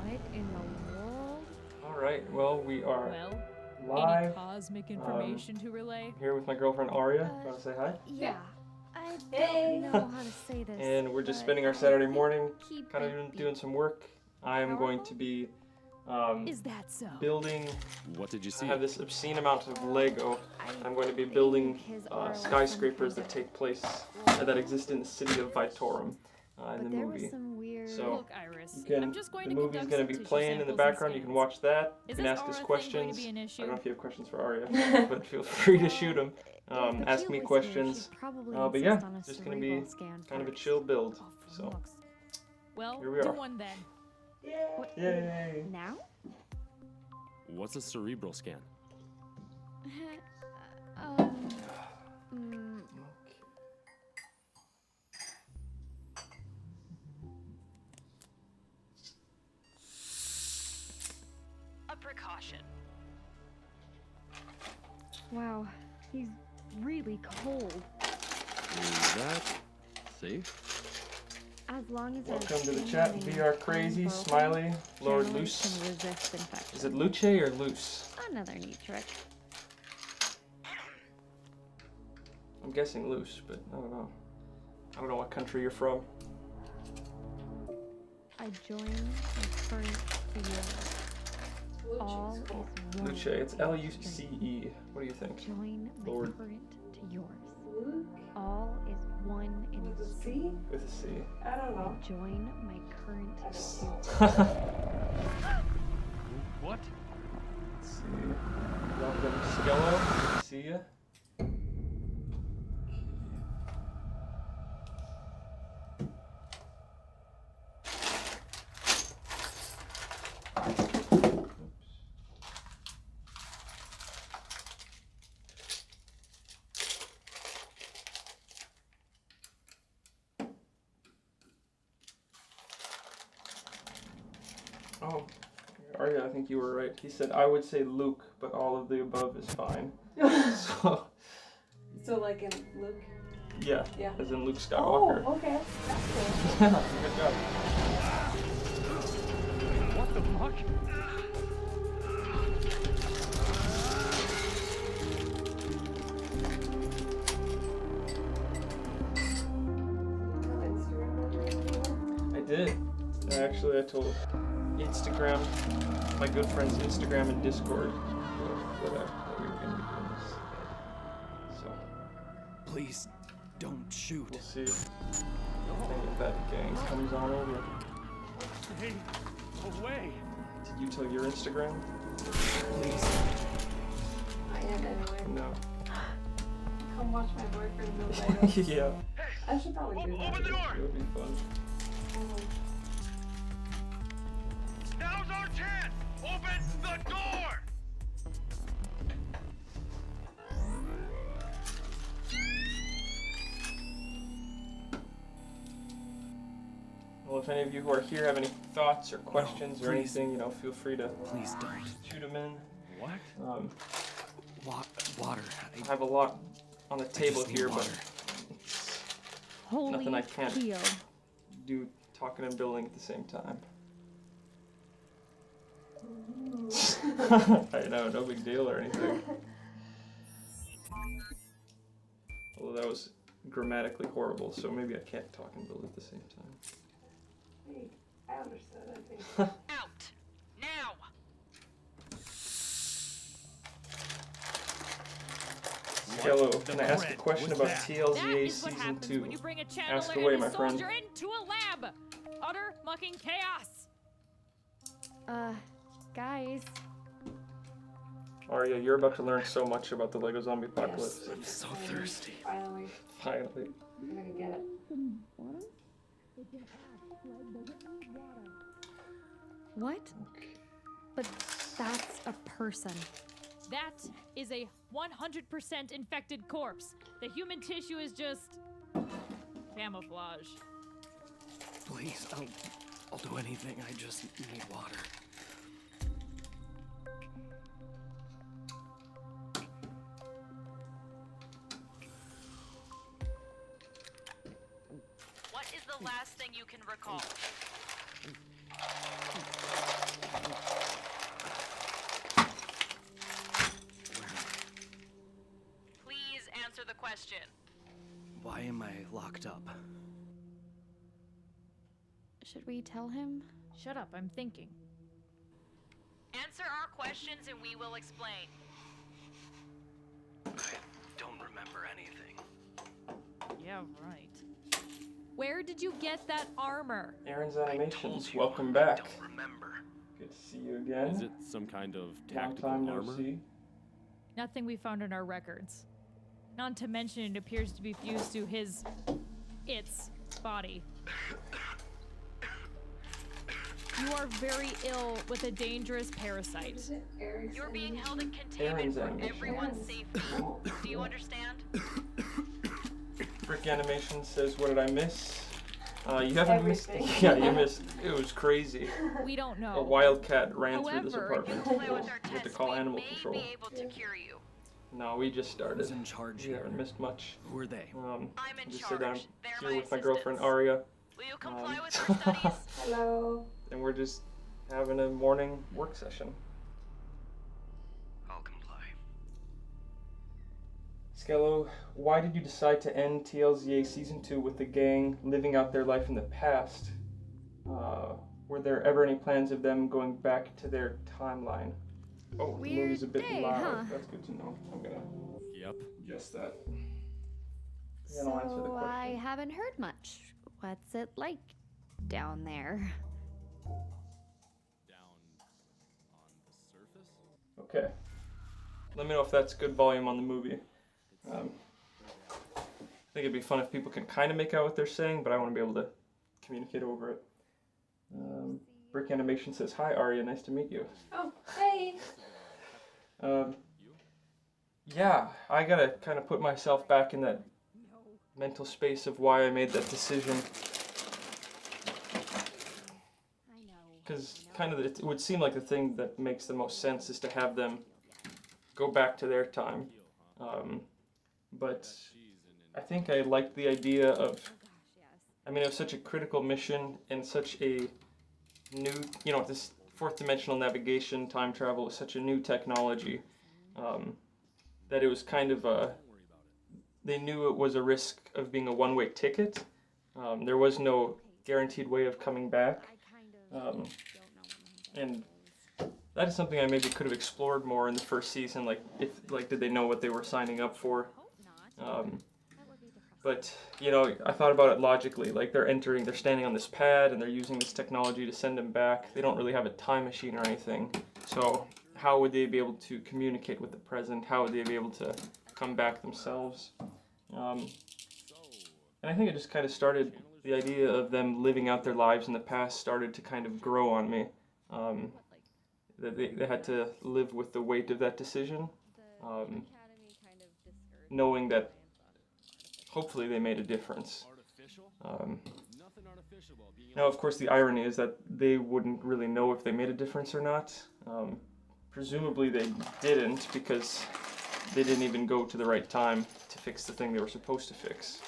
What in the world? All right, well, we are Well, live any cosmic information to relay? here with my girlfriend Aria. Want to say hi? Yeah. I don't know how to say this. And we're just but spending our I Saturday think morning keep kind it of doing some work. I am going to be Is that so? building. What did you I see? have this obscene amount of Lego. I'm going to be building his aura was skyscrapers some that kind take place, that exist in the city of VITORUM in But the there was movie. some weird. So Look, Iris, you can, I'm just going the to movie's conduct going some to be tissue playing in the samples and background. You can scans. watch that. You Is can this ask us aura thing questions. going to be an I issue? don't know if you have questions for Aria, but feel free to shoot them. Ask me questions. But yeah, just going to be kind of a chill build. Oh, for So looks. Well, here we do are. one then. Yay! Now? What's a cerebral scan? Mm, A precaution. wow, he's really cold. Is that safe? As long as Welcome to the chat. VR Crazy, Smiley, Lord Loose. Can resist infection. Is it Luce or Loose? Another neat trick. I'm guessing Loose, but I don't know. I don't know what country you're from. I join my current video. All is one. Luce, it's L-U-C-E. What do you think? Join my Lord. current to yours. All is one in the sea. With a C. I don't know. Join my current to yours. What? Let's see. Welcome, Skello. See ya. Oh, Arya, I think you were right. He said, I would say Luke, but all of the above is fine. So, So like in Luke. yeah, Yeah. as in Luke Oh, Skywalker. okay. That's cool. Good job. What the fuck? I did. Actually, I told Instagram, my good friends Instagram and Discord, that we were going to be doing this. So, Please, don't shoot. we'll see. I think if that gang comes on over. Hey, away. Did you tell your Instagram? Please. I am anyway. No. Come watch my boyfriend build Legos. Yeah, I should probably do that. Open the door. it would be fun. Now's our chance. Open the door. Well, if any of you who are here have any thoughts or questions or please. anything, you know, feel free to Please don't. shoot them in. What? Water. I have a lot on the table just need here, water. but Holy nothing I can't Keo. do talking and building at the same time. I know, no big deal or anything. Although that was grammatically horrible, so maybe I can't talk and build at the same time. Hey, I understood, I think. Out! Now! Skello, can I ask a bread question was about that? That TLZA is what Season happens 2? when you bring a channeler Ask away, and my a friend. soldier into a lab! Utter mucking chaos! Guys. Arya, you're about to learn so much about the Lego Zombie Apocalypse. Yes. I'm so thirsty. Finally, Finally. I'm gonna get it. What? But that's a person. That is a 100% infected corpse. The human tissue is just camouflage. Please, I'll do anything. I just need water. What is the last thing you can recall? question. Why am I locked up? Should we tell him? Shut up, I'm thinking. Answer our questions and we will explain. I don't remember anything. Yeah, right. Where did you get that armor? Aaron's I told Animations, you, welcome I back. don't remember. Good to see you again. Is it some kind of Long tactical time no armor? see. Nothing we found in our records. Not to mention it appears to be fused to its body. You are very ill with a dangerous parasite. Is it Eric's You're being image? held in containment Aaron's for animation. everyone's safety. Do you understand? Brick Animation says, what did I miss? You haven't missed. Everything. Yeah, you missed. It was crazy. We don't know. A wildcat ran through this However, If you apartment. play with our We had to tests, call we animal may control. be able to cure you. No, we just started. Who's in charge We here? haven't missed much. Who are they? I'm in Just charge. said I'm They're here my with my girlfriend assistants. Aria, Will you comply Um, with your studies? Hello. and we're just having a morning work session. I'll comply. Skello, why did you decide to end TLZA Season 2 with the gang living out their life in the past? Were there ever any plans of them going back to their timeline? Oh, the movie's a bit Weird day, loud. huh? That's good to know. I'm gonna Yep. guess that. Yeah, I'll answer the So I question. haven't heard much. What's it like down there? Down on the surface? Okay. Let me know if that's good volume on the movie. I think it'd be fun if people can kind of make out what they're saying, but I want to be able to communicate over it. Brick Animation says, hi Arya, nice to meet you. Oh, hey. Yeah, I gotta kind of put myself back in that mental space of why I made that decision. I know. Because kind of it would seem like the thing that makes the most sense is to have them go back to their time. But I think I liked the idea of, Oh gosh, yes. I mean, it was such a critical mission and such a new, you know, this fourth dimensional navigation, time travel is such a new technology that it was kind of a, they knew it was a risk of being a one-way ticket. There was no guaranteed way of coming back. I kind of don't know And that is something I maybe could have explored more in the first season, like did they know what they were signing up for? Hope not. Um, That would be depressing. But, you know, I thought about it logically. Like, they're standing on this pad, and they're using this technology to send them back. They don't really have a time machine or anything. So, how would they be able to communicate with the present? How would they be able to come back themselves? And I think it just kind of started, the idea of them living out their lives in the past started to kind of grow on me. That they had to live with the weight of that decision, knowing that hopefully they made a difference. Now, of course, the irony is that they wouldn't really know if they made a difference or not. Presumably they didn't, because they didn't even go to the right time to fix the thing they were supposed to fix.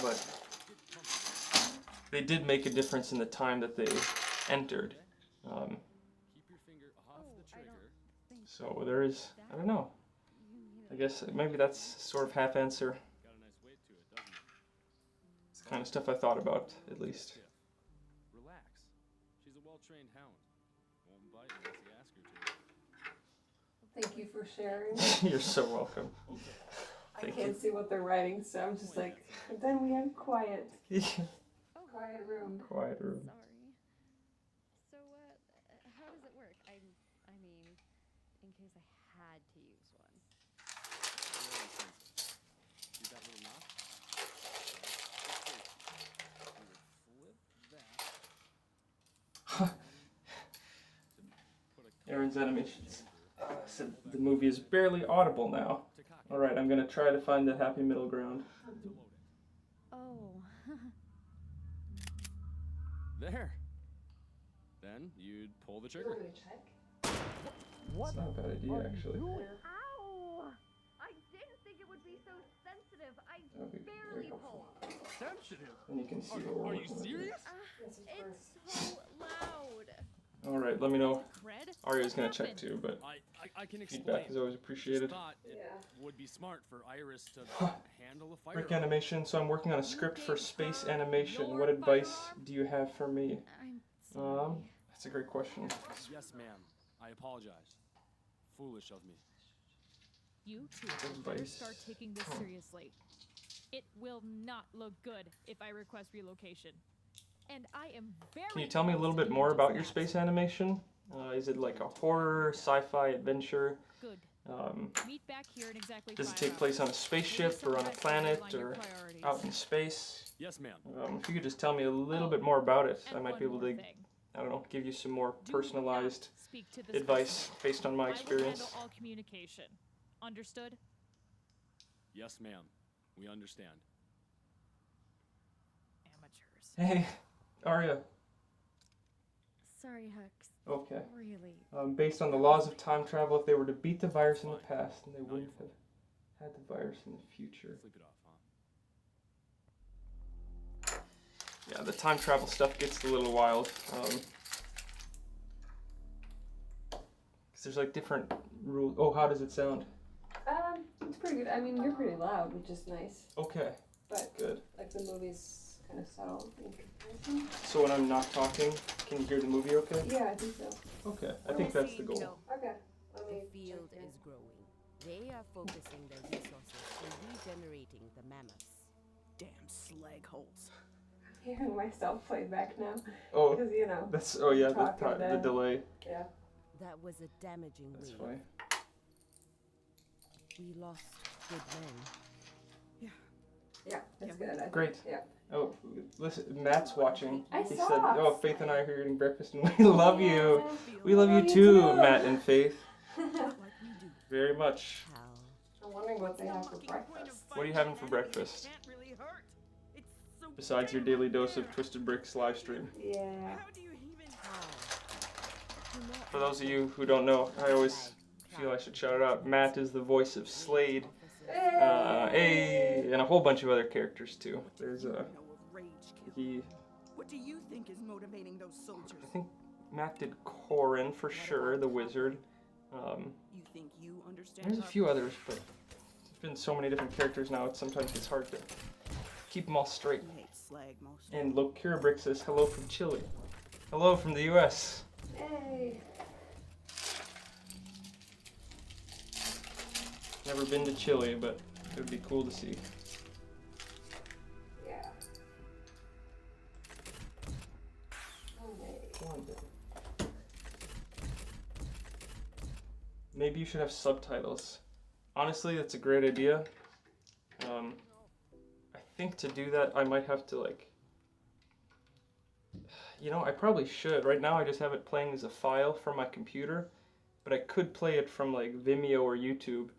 But they did make a difference in the time that they entered. So there is, I don't know. I guess maybe that's sort of half answer. It's the kind of stuff I thought about, at least. Relax. She's a well-trained hound. Won't bite unless you ask her to. Thank you for sharing. You're so welcome. I Thank can't see what they're writing, so I'm just like, but then we have quiet. you. Quiet room. Quiet room. Sorry. So, how does it work? I mean, in case I had to use one. See that little knot? Flip that. Aaron's Animations said the movie is barely audible now. Alright, I'm gonna try to find the happy middle ground. Oh. There. Then you'd pull the trigger. Want me to check? It's not a bad idea, actually. Ow! I didn't think it would be so sensitive. I That would be very helpful. Sensitive. And you can see what we're Are you working with. serious? This is first. It's so loud. Alright, let me know. Cred? Arya's gonna check too, but I can explain. feedback is always appreciated. Just thought it Yeah. would be smart for Iris to handle a Brick firearm. animation, so I'm working on a script for space gave her animation. your What advice firearm? do you have for me? I'm sorry. That's a great question. Yes, ma'am. I apologize. Foolish of me. You two better Advice. start taking this seriously. It will not look good if I request relocation. And I am very Can you tell me a little bit more about your space animation? Is it like a horror, sci-fi, adventure? Good. Meet back here in exactly Does it 5 take place on a hours. spaceship or on a planet or out in space? Yes, ma'am. If you could just tell me a little bit more about it, I And might be one able more to, thing. I don't know, give you some more Do not personalized speak to this advice person. based on my I will experience. handle all communication. Understood? Yes, ma'am. We understand. Amateurs. Hey, Arya. Sorry, Hux. Okay. Really. Based on the laws of time travel, if they were to beat the virus in the past, then they Now wouldn't you're have had the virus in the future. Sleep it off, huh? Yeah, the time travel stuff gets a little wild. 'Cause there's like different rules. Oh, how does it sound? It's pretty good. I mean, you're pretty loud, which is nice. Okay, But good. like the movie's kind of subtle in comparison. So when I'm not talking, can you hear the movie okay? Yeah, I think so. Okay, I think that's the goal. Okay. Let me The field check is growing. They are focusing their resources on regenerating the mammoths. Damn slag holes. I'm hearing myself play back now. Oh, Because, you know. that's, oh yeah, Talking the then. delay. Yeah. That was a damaging That's wave. funny. We lost good men. Yeah, it's good. I think. Great. Yeah. Oh, listen, Matt's watching. I He saw said, it. "Oh, Faith and I are eating breakfast, and we love you. We love you Love you too, too." Matt and Faith, Like we do. very much." How? I'm wondering what they have for breakfast. What are you having for breakfast? Can't really hurt. It's so Besides your daily dose of Twisted Bricks live stream. Yeah. How do you even How? For those of you who don't know, I always feel I should shout it out. Matt is the voice of Slade, and a whole bunch of other characters too. There's know of rage kill? he. What do you think is motivating those soldiers? I think Matt did Corin for sure, the wizard. You think you understand? There's a our few others, but there's been so many different characters now. Sometimes it's hard to keep them all straight. You hate slag most. And Locura Brick says hello from Chile. Hello from the U.S. Hey. Never been to Chile, but it would be cool to see. Yeah. Okay. One day. Maybe you should have subtitles. Honestly, that's a great idea. I think to do that, I might have to like. You know, I probably should. Right now, I just have it playing as a file from my computer, but I could play it from like Vimeo or YouTube,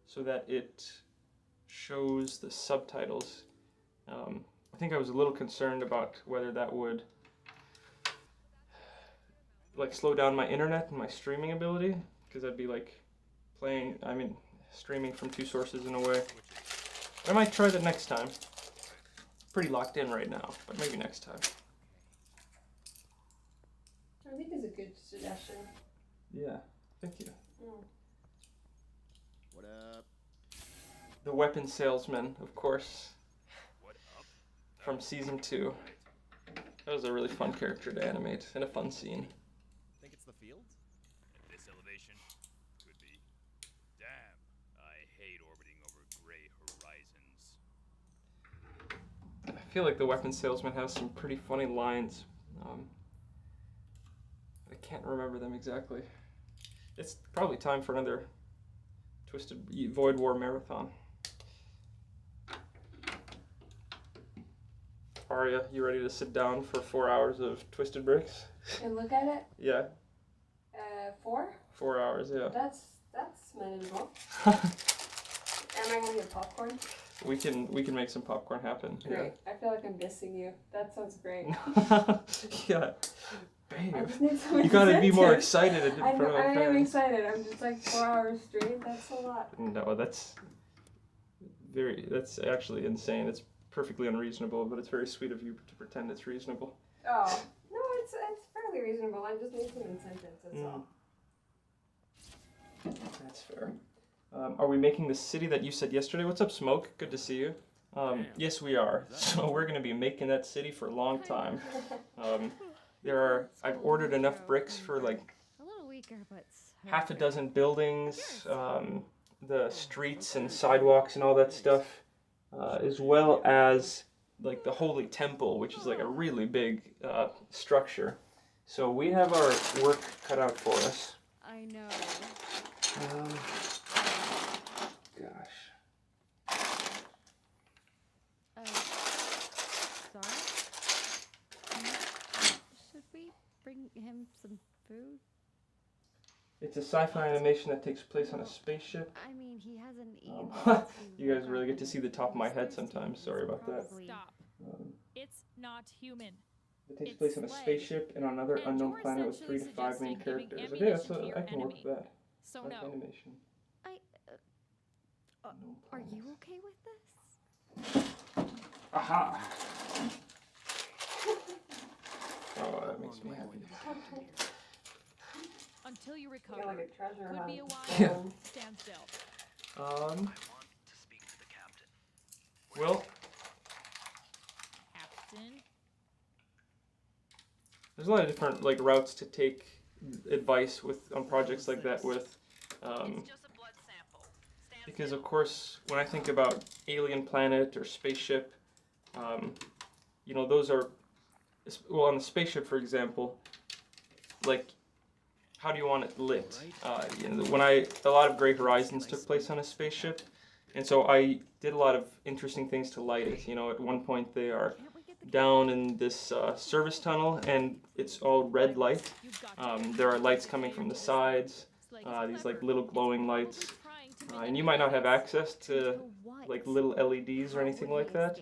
so that it shows the subtitles. I think I was a little concerned about whether that would like slow down my internet and my streaming ability, because I'd be like streaming from two sources in a way. I might try that next time. Pretty locked in right now, but maybe next time. I think it's a good suggestion. Yeah, thank you. What up? The weapon salesman, of course, from season 2. That was a really fun character to animate and a fun scene. Think it's the field? At this elevation? Could be. Damn, I hate orbiting over gray horizons. I feel like the weapon salesman has some pretty funny lines. I can't remember them exactly. It's probably time for another Twisted Void War marathon. Arya, you ready to sit down for 4 hours of Twisted Bricks? And look at it. Yeah, 4? 4 hours, yeah. That's manageable. Am I gonna get popcorn? We can make some popcorn happen. Great. I feel like I'm dissing you. That sounds great. Yeah. I Babe, just need some you gotta be more incentive. excited in I front of my am fans. excited. I'm just like 4 hours straight. That's a lot. No, that's actually insane. It's perfectly unreasonable, but it's very sweet of you to pretend it's reasonable. Oh no, it's fairly reasonable. I just need some incentives. That's all. That's fair. Are we making the city that you said yesterday? What's up, Smoke? Good to see you. Yes, we are. So we're going to be making that city for a long time. I've ordered enough bricks for like A little weaker, but half a dozen buildings, the streets and sidewalks and all that stuff, as well as like the Holy Temple, which is like a really big structure. So we have our work cut out for us. I know. Gosh. Sorry? Should we bring him some food? It's a sci-fi animation that takes place on a spaceship. I mean, he hasn't eaten. You guys really get to see the top of my head sometimes. Sorry about that. Stop. It's not human. It takes place on a spaceship and on another unknown planet with 3 to 5 main characters. Okay, that's I can work with that. So That's no. animation. Are you okay with this? Aha! Oh, that makes me happy. Until you recover. Feel like a treasure Could be a hunt. while. Yeah. Stand still. Well, Captain. there's a lot of different like routes to take advice on projects like that with. Because of course, when I think about alien planet or spaceship, you know, those are, well, on the spaceship, for example, like, how do you want it lit? You know, a lot of Great Horizons took place on a spaceship, and so I did a lot of interesting things to light it. You know, at one point they are down in this service tunnel, and it's all red light. There are lights coming from the sides, these like little glowing lights. And you might not have access to like little LEDs or anything like that.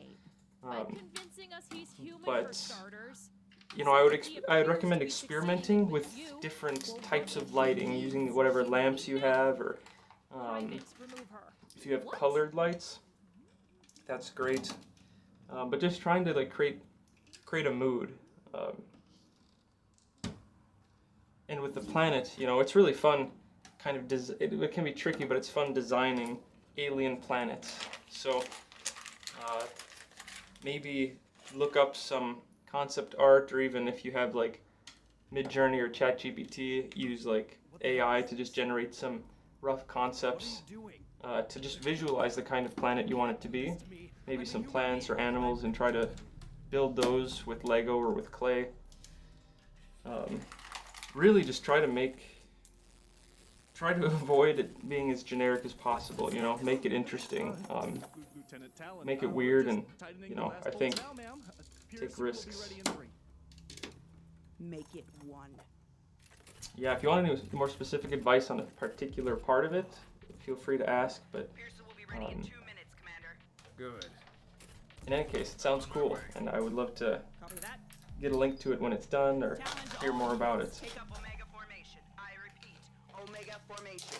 But you know, I would recommend experimenting with different types of lighting using whatever lamps you have, or if you have colored lights, that's great. But just trying to like create a mood. And with the planet, you know, it's really fun. Kind of it can be tricky, but it's fun designing alien planets. So maybe look up some concept art, or even if you have like Midjourney or ChatGPT, use like AI to just generate some rough concepts to just visualize the kind of planet you want it to be. Maybe some plants or animals, and try to build those with Lego or with clay. Really just try to avoid it being as generic as possible, you know, make it interesting, make it weird, and, you know, I think take risks. Make it one. Yeah, if you want any more specific advice on a particular part of it, feel free to ask, but Good. in any case, it sounds cool, and I would love to get a link to it when it's done, or hear more about it. Take up Omega formation. I repeat, Omega formation.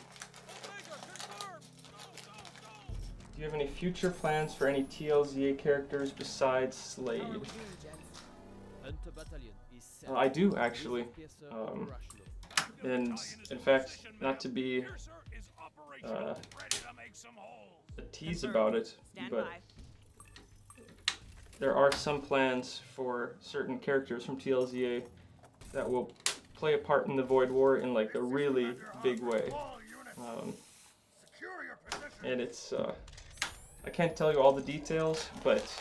Do you have any future plans for any TLZA characters besides Slade? I do, actually. And in fact, not to be a tease about it, but there are some plans for certain characters from TLZA that will play a part in the Void War in like a really big way. And it's, I can't tell you all the details, but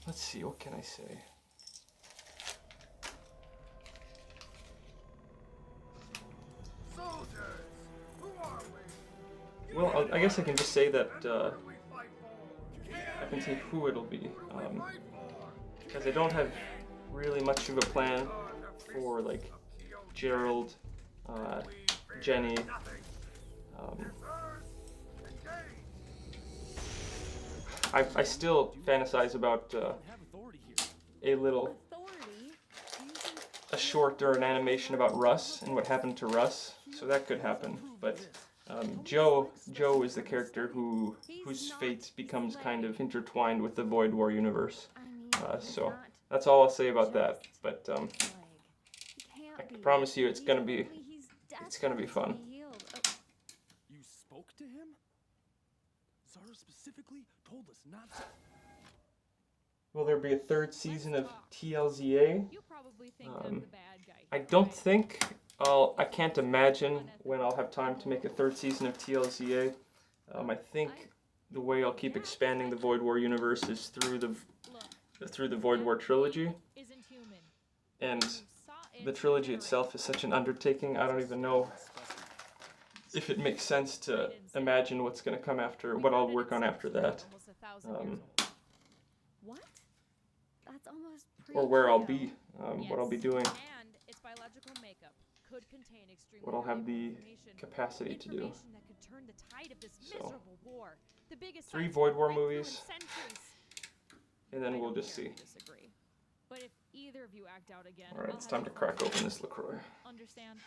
let's see, what can I say? Well, I guess I can just say that I can say who it'll be, because I don't have really much of a plan for like Gerald, Jenny. I still fantasize about a short or an animation about Russ and what happened to Russ, so that could happen. But Joe is the character whose fate becomes kind of intertwined with the Void War universe. So that's all I'll say about that. But I can promise you it's gonna be fun. Sarah specifically told us not to. Will there be a third season of TLZA? You probably think I'm the bad guy. I don't think I can't imagine when I'll have time to make a third season of TLZA. I think the way I'll keep expanding the Void War universe is through the Void War trilogy. Isn't human. And the trilogy itself is such an undertaking, I don't even know if it makes sense to imagine what's going to come after, what I'll work on after that. What? That's almost Or where I'll be, what I'll be doing, And its biological makeup could contain extremely what I'll have the valuable information. capacity to do. Information that could turn the tide of this miserable war. The biggest 3 science Void War breakthrough in movies, centuries. and then I we'll don't just care see. if you disagree. But if either of you act out again, Alright, I'll it's have time to you crack open this LaCroix. Understand?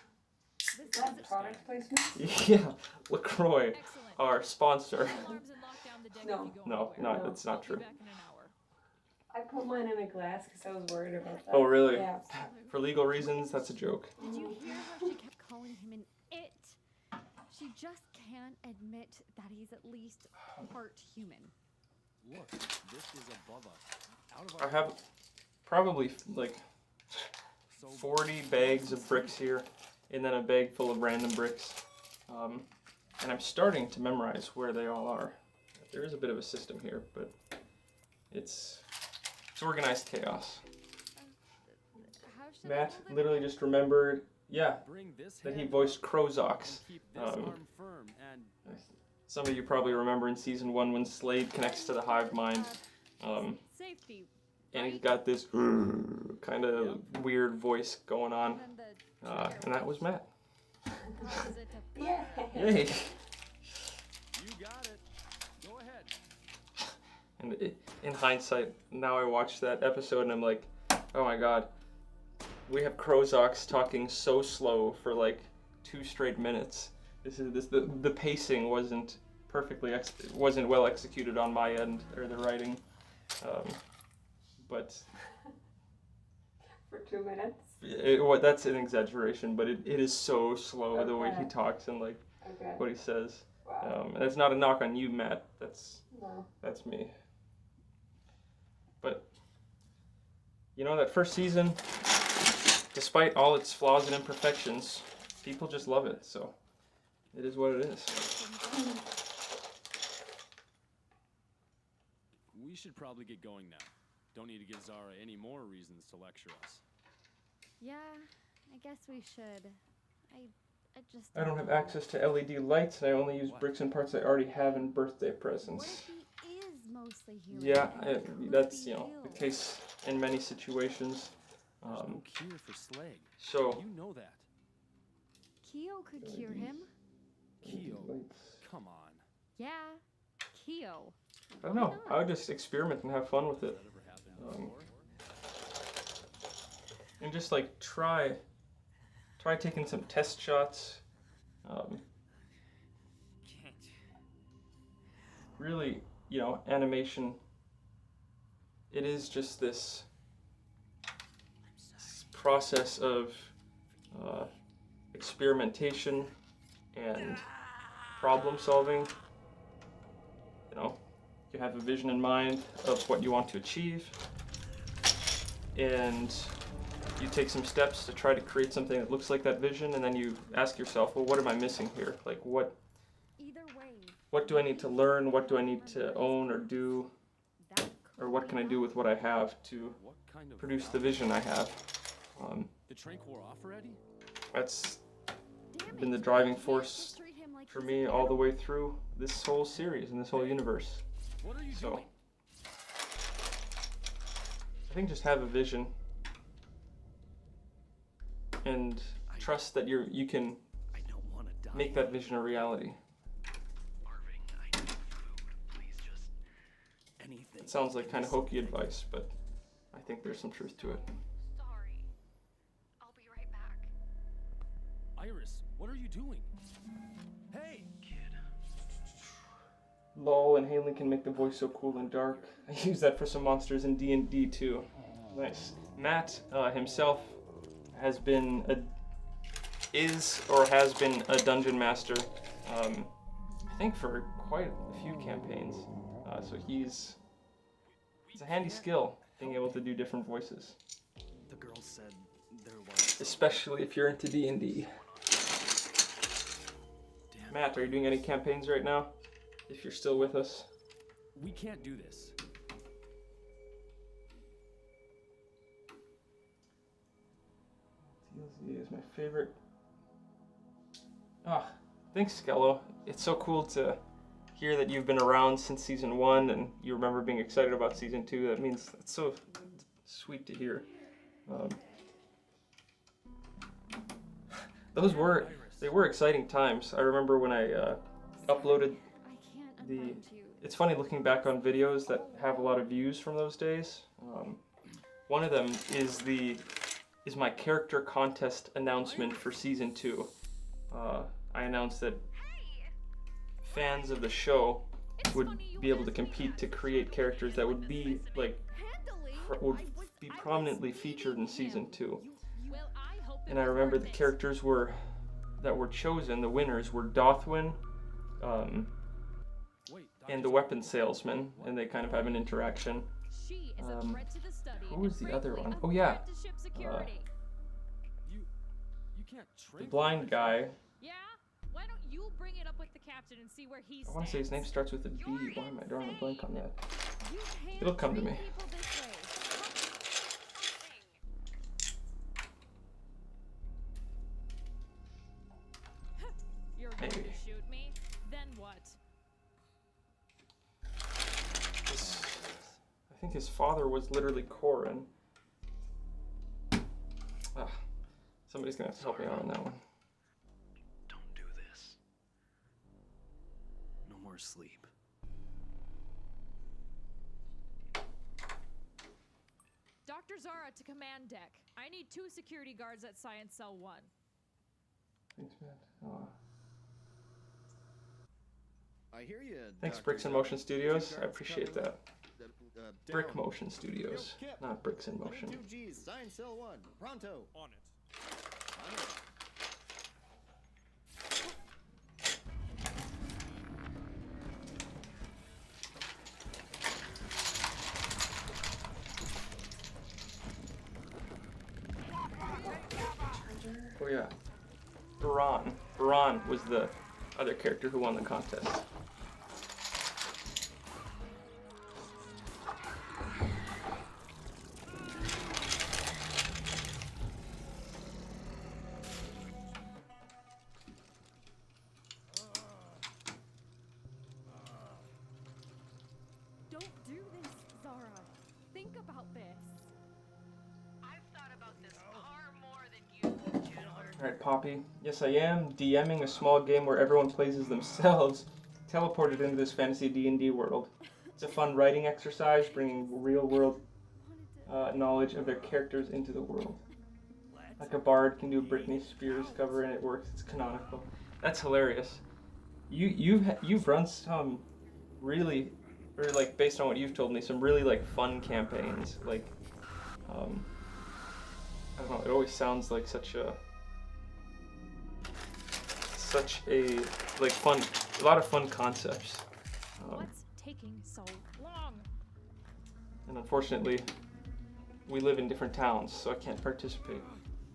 Is that product placement? Yeah, LaCroix, Excellent. our sponsor. Alarms and lock down the deck No. if you go No, anywhere. that's not I'll true. be back in an hour. I put mine in a glass because I was worried about that. Oh, really? Yeah. For legal reasons, that's a joke. Did you hear how she kept calling him an it? She just can't admit that he's at least part human. Look, this is above us. Out of I our have probably like 40 bags of bricks here, and then a bag full of random bricks. And I'm starting to memorize where they all are. There is a bit of a system here, but it's organized chaos. How should Matt I hold it? literally just remembered, yeah, bring this that he hand voiced and Krozox. keep this Um, arm firm and Some of you probably remember in season 1 when Slade connects to the hive mind, Safety. and he's got this kind of weird voice going on, And then the and that was Matt. causes it to Yeah. Yay! you got it. Go ahead. And in hindsight, now I watch that episode and I'm like, oh my god, we have Krozox talking so slow for like 2 straight minutes. The pacing wasn't wasn't well executed on my end, or the writing, but For 2 minutes. that's an exaggeration, but it is so slow the way he Okay. talks and like Okay. what he says. Wow. And it's not a knock on you, Matt. No. That's me. But you know, that first season, despite all its flaws and imperfections, people just love it. So it is what it is. We should probably get going now. Don't need to give Zara any more reasons to lecture us. Yeah, I guess we should. I just. I don't have access to LED lights, and I only use bricks and parts I already have in birthday What presents. if he is mostly human? Yeah, and could that's be the healed? case in many situations. There's no cure for Slag. So You know that. Keo could cure him. Keo, lights. come on. Yeah, Keo. I don't know. I would just experiment and have fun with it, That ever happened before? and just like try taking some test shots. Really, animation. It is just this process of experimentation and problem solving. You have a vision in mind of what you want to achieve, and you take some steps to try to create something that looks like that vision, and then you ask yourself, well, what am I missing here? Like, what Either way. do I need to learn? What do I need to own or do? That could Or what be can I do with what I have to What kind of produce the vision I have? The train wore off already? That's Damn been the it, driving you can't force just treat him like for he's me an all the animal. way through this whole series and this whole universe. What are you So, doing? I think just have a vision and trust that you can I don't want to die. make that vision a reality. Starving. I need food. Please just anything. It sounds like kind of hokey advice, but I think there's some truth to it. Sorry. I'll be right back. Iris, what are you doing? Hey! Lol and Haley can make the voice so cool and dark. I use that for some monsters in D&D too. Nice. Matt himself has been has been a dungeon master, I think for quite a few campaigns, so he's a handy skill, being able to do different voices. The girl said there was... Especially if you're into D&D. Matt, are you doing any campaigns right now? If you're still with us. We can't do this. TLZ is my favorite. Ah, thanks, Skello. It's so cool to hear that you've been around since season 1 and you remember being excited about season 2. That means it's so sweet to hear. They were exciting times. I remember when I uploaded the. It's funny looking back on videos that have a lot of views from those days. One of them is my character contest announcement for season 2. I announced that fans of the show would be able to compete to create characters that would be prominently featured in season 2. And I remember the characters that were chosen, the winners were Dothwin, and the weapon salesman, and they kind of have an interaction. Who was the other one? Oh yeah, the blind guy. Yeah? Why don't you bring it up with the captain and see where he stands? I want to say his name starts with a B. Why am I drawing a blank on that? It'll come to me. You're going to shoot me? Then what? I think his father was literally Corin. Somebody's gonna have to help me out on that one. Don't do this. No more sleep. Dr. Zara to command deck. I need 2 security guards at Science Cell 1. Thanks, Matt. I hear you. Thanks, Bricks in Motion Studios. I appreciate that. Brick Motion Studios, not Bricks in Motion. 2Gs, Science Cell 1, pronto. On it. Oh yeah, Baran. Baran was the other character who won the contest. Don't do this, Zara. Think about this. I've thought about this far more than you, Jennifer. Alright, Poppy. Yes, I am DMing a small game where everyone plays as themselves, teleported into this fantasy D&D world. It's a fun writing exercise, bringing real-world knowledge of their characters into the world. Like a bard can do a Britney Spears cover and it works. It's canonical. That's hilarious. You've run some really, or like based on what you've told me, some really like fun campaigns. Like, I don't know. It always sounds like such a like fun, a lot of fun concepts. What's taking so long? And unfortunately, we live in different towns, so I can't participate.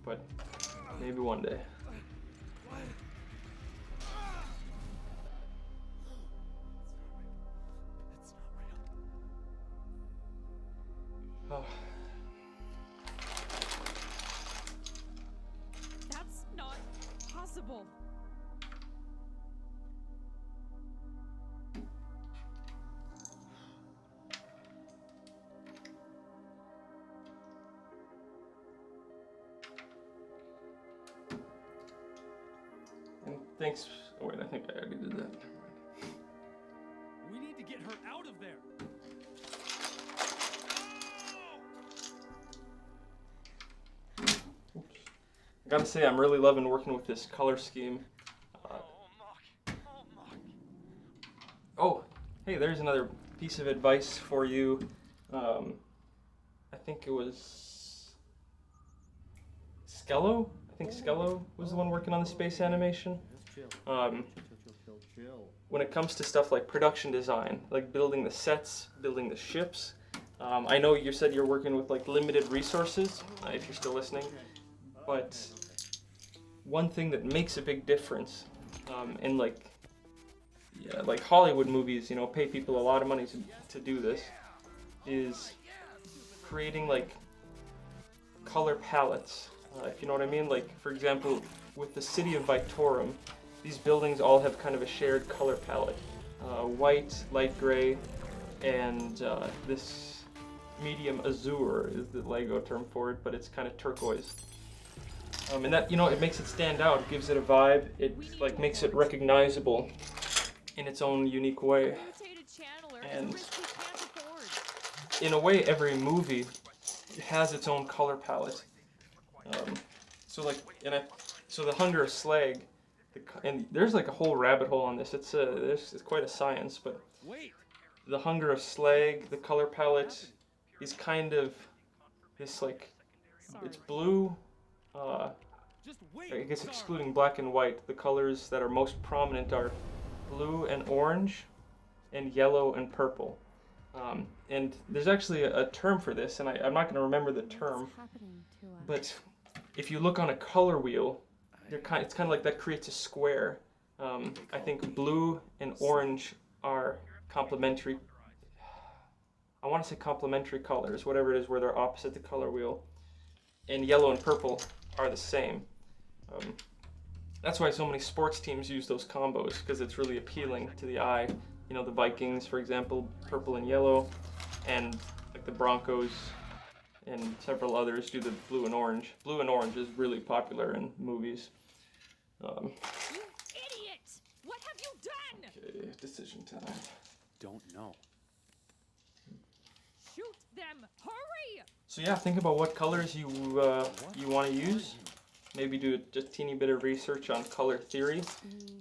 But maybe one day. Oh. That's not possible. And thanks. Oh wait, I think I already did that. We need to get her out of there. I gotta say, I'm really loving working with this color scheme. Oh, hey, there's another piece of advice for you. I think it was Skello? I think Skello was the one working on the space animation. when it comes to stuff like production design, like building the sets, building the ships, I know you said you're working with like limited resources, if you're still listening, but one thing that makes a big difference in like Hollywood movies, you know, pay people a lot of money to do this, is creating like color palettes, if you know what I mean. Like, for example, with the city of VITORUM, these buildings all have kind of a shared color palette. White, light gray, and this medium azure is the Lego term for it, but it's kind of turquoise. And that, you know, it makes it stand out, it gives it a vibe, it like makes it recognizable in its own unique way. And in a way, every movie has its own color palette. So the Hunger of Slag, and there's like a whole rabbit hole on this. It's quite a science, but the Hunger of Slag, the color palette is kind of this like, it's blue. I guess excluding black and white, the colors that are most prominent are blue and orange, and yellow and purple. And there's actually a term for this, and I'm not going to remember the term, but if you look on a color wheel, it's kind of like that creates a square. I think blue and orange are complementary. I want to say complementary colors, whatever it is, where they're opposite the color wheel. And yellow and purple are the same. That's why so many sports teams use those combos, because it's really appealing to the eye. You know, the Vikings, for example, purple and yellow, and like the Broncos and several others do the blue and orange. Blue and orange is really popular in movies. You idiot! What have you done? Okay, decision time. Don't know. Shoot them! Hurry! So yeah, think about what colors you want to use. Maybe do just a teeny bit of research on color theory.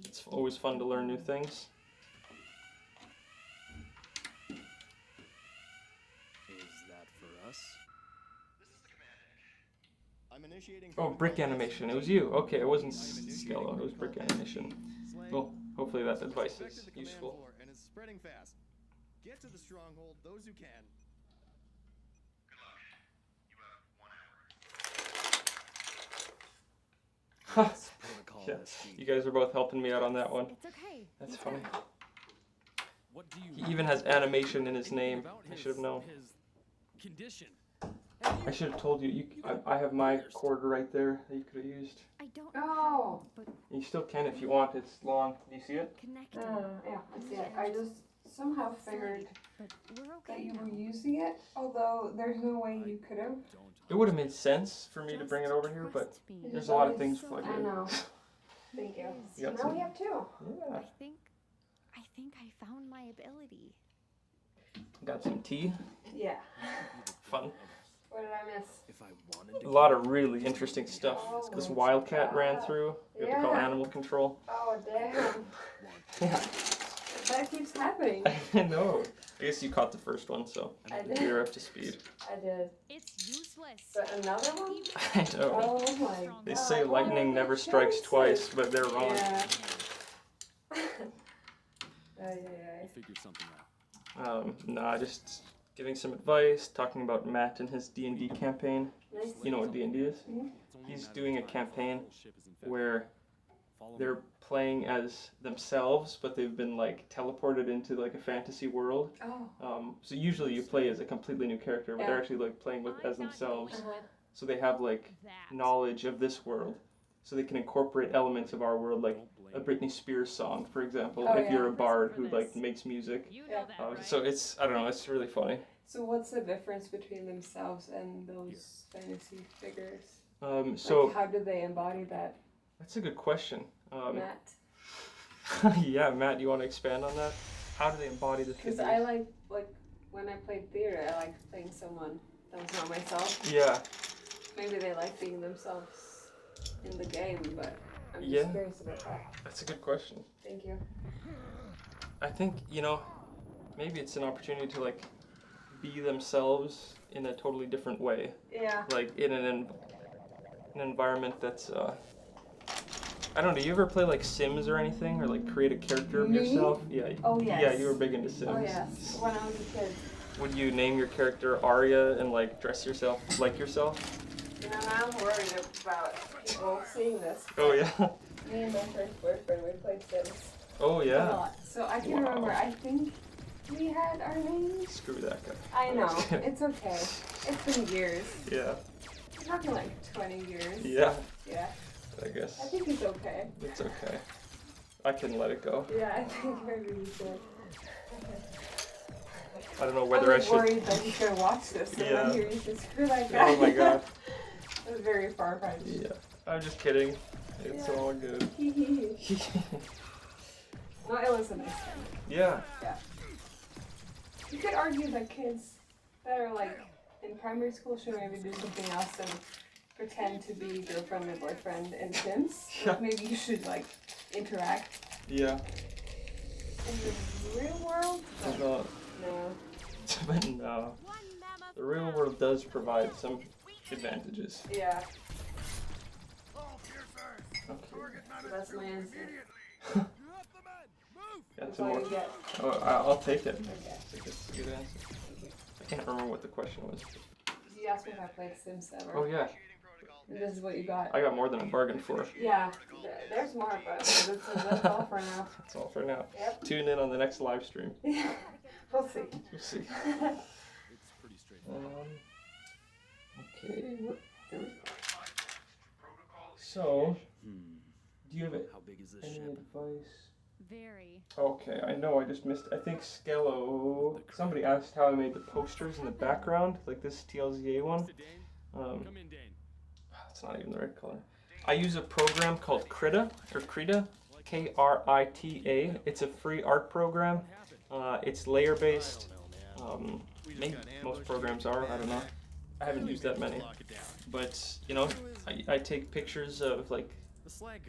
It's always fun to learn new things. Is that for us? I'm initiating. Oh, brick animation. It was you. Okay, it wasn't Skello. It was brick animation. Well, hopefully that advice is useful. And it's spreading fast. Get to the stronghold, those who can. Yeah, you guys are both helping me out on that one. It's okay. That's funny. What do He even has animation in his name. I should have known. His condition. I should have told you. I have my cord right there that you could have used. I don't Oh. but You still can if you want. It's long. Do you see it? connected. Yeah, I see it. I just somehow figured But we're that okay you now. were using it, although there's no way you could have. It would have made sense for me to bring it over here, but there's a lot of things like I it. know. Thank you. You got Now some- we have two. Yeah. I think I found my ability. Got some tea. Yeah. Fun. What did I miss? If I wanted to. A lot of really interesting stuff. Oh This my wildcat ran God. through. We have to call Yeah. animal control. Oh damn. Yeah. That keeps happening. I know. I guess you caught the first one, so I did. you're up to speed. I did. It's useless. But another one? I know. Oh my God. They say Why lightning did never they strikes choose twice, it? but they're wrong. Yeah. I figured something out. Nah, just giving some advice, talking about Matt and his D&D campaign. Nice. You know what D&D is? It's only a He's matter doing a of time before the campaign whole ship is infected. where Follow me. they're playing as themselves, but they've been like teleported into like a fantasy world. Oh. So usually you play as a completely new character, but they're Yeah. actually like playing with as themselves. Uh-huh. So they have like That. knowledge of this world, so they can incorporate elements of our world, like a Britney Spears song, for example, Oh, if yeah. you're a bard For who like this. makes music. You know Yeah. that, right? So it's, I don't know, it's really funny. So what's the difference between themselves and those fantasy figures? So Like, how do they embody that, that's a good question. Matt? Yeah, Matt, you want to expand on that? How do they embody the Because figures? I like when I played theater, I liked playing someone that was not myself. Yeah, Maybe they like being themselves in the game, but I'm just Yeah. curious about that. that's a good question. Thank you. I think, you know, maybe it's an opportunity to like be themselves in a totally different way. Yeah. Like in an environment that's I don't know. Do you ever play like Sims or anything, or like create a character of Me? yourself? Yeah. Oh, yes. Yeah, you were big into Sims. Oh yes, when I was a kid. Would you name your character Arya and like dress yourself like yourself? You know, now I'm worried about people seeing this. Oh yeah. Me and my first boyfriend, we played Sims Oh a yeah. lot. So I can Wow. remember, I think we had our names. Screw that guy. I I'm know, just kidding. it's okay. It's been years. Yeah. It's not been like 20 years. Yeah. Yeah. I guess I think it's okay. it's okay. I can let it go. Yeah, I think maybe you should. I don't know whether I was should. worried that you should watch this and Yeah. then hear you just screw that guy. Oh my god. It was very far-fetched. Yeah. I'm just kidding. It's Yeah. all good. No, it was a nice time. Yeah. Yeah. You could argue that kids that are like in primary school should maybe do something else than pretend to be girlfriend or boyfriend in Sims. Yeah. Like maybe you should like interact Yeah. in the real world. But No. no. But no. The real world does provide some advantages. Yeah. Okay. So that's my answer. Got That's some all more. you get. Oh, I'll take it. Okay. It's a good answer. I can't remember what the question was. You asked me if I played Sims ever. Oh yeah. And this is what you got. I got more than a bargain for. Yeah. There's more, but that's all for now. That's all for now. Yep. Tune in on the next live stream. Yeah. We'll see. We'll see. It's pretty straightforward. Okay. So, do you have How big is this any ship? advice? Very. Okay, I know, I just missed. I think Skello. Somebody asked how I made the posters in the background, like this TLZA one. Come in, Dane. It's not even the right color. I use a program called Krita, or Krita, Krita. It's a free art program. It's layer based. Maybe most programs are. I don't know. I haven't used that many. But you know, I take pictures of like,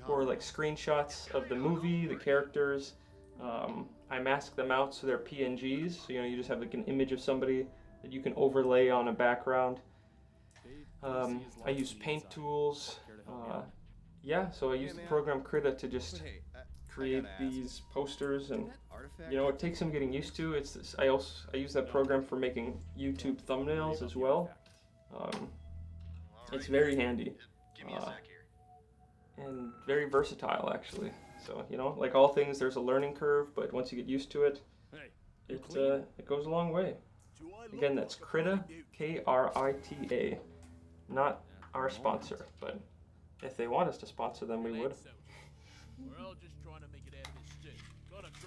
or like screenshots of the movie, the characters. I mask them out so they're PNGs. So you know, you just have like an image of somebody that you can overlay on a background. I use paint tools. Yeah, so I use the program Krita to just create these posters, and you know, it takes some getting used to. It's this, I use that program for making YouTube thumbnails as well. It's very handy and very versatile actually. So you know, like all things, there's a learning curve, but once you get used to it, it goes a long way. Again, that's Krita, Krita. Not our sponsor, but if they want us to sponsor them, we would.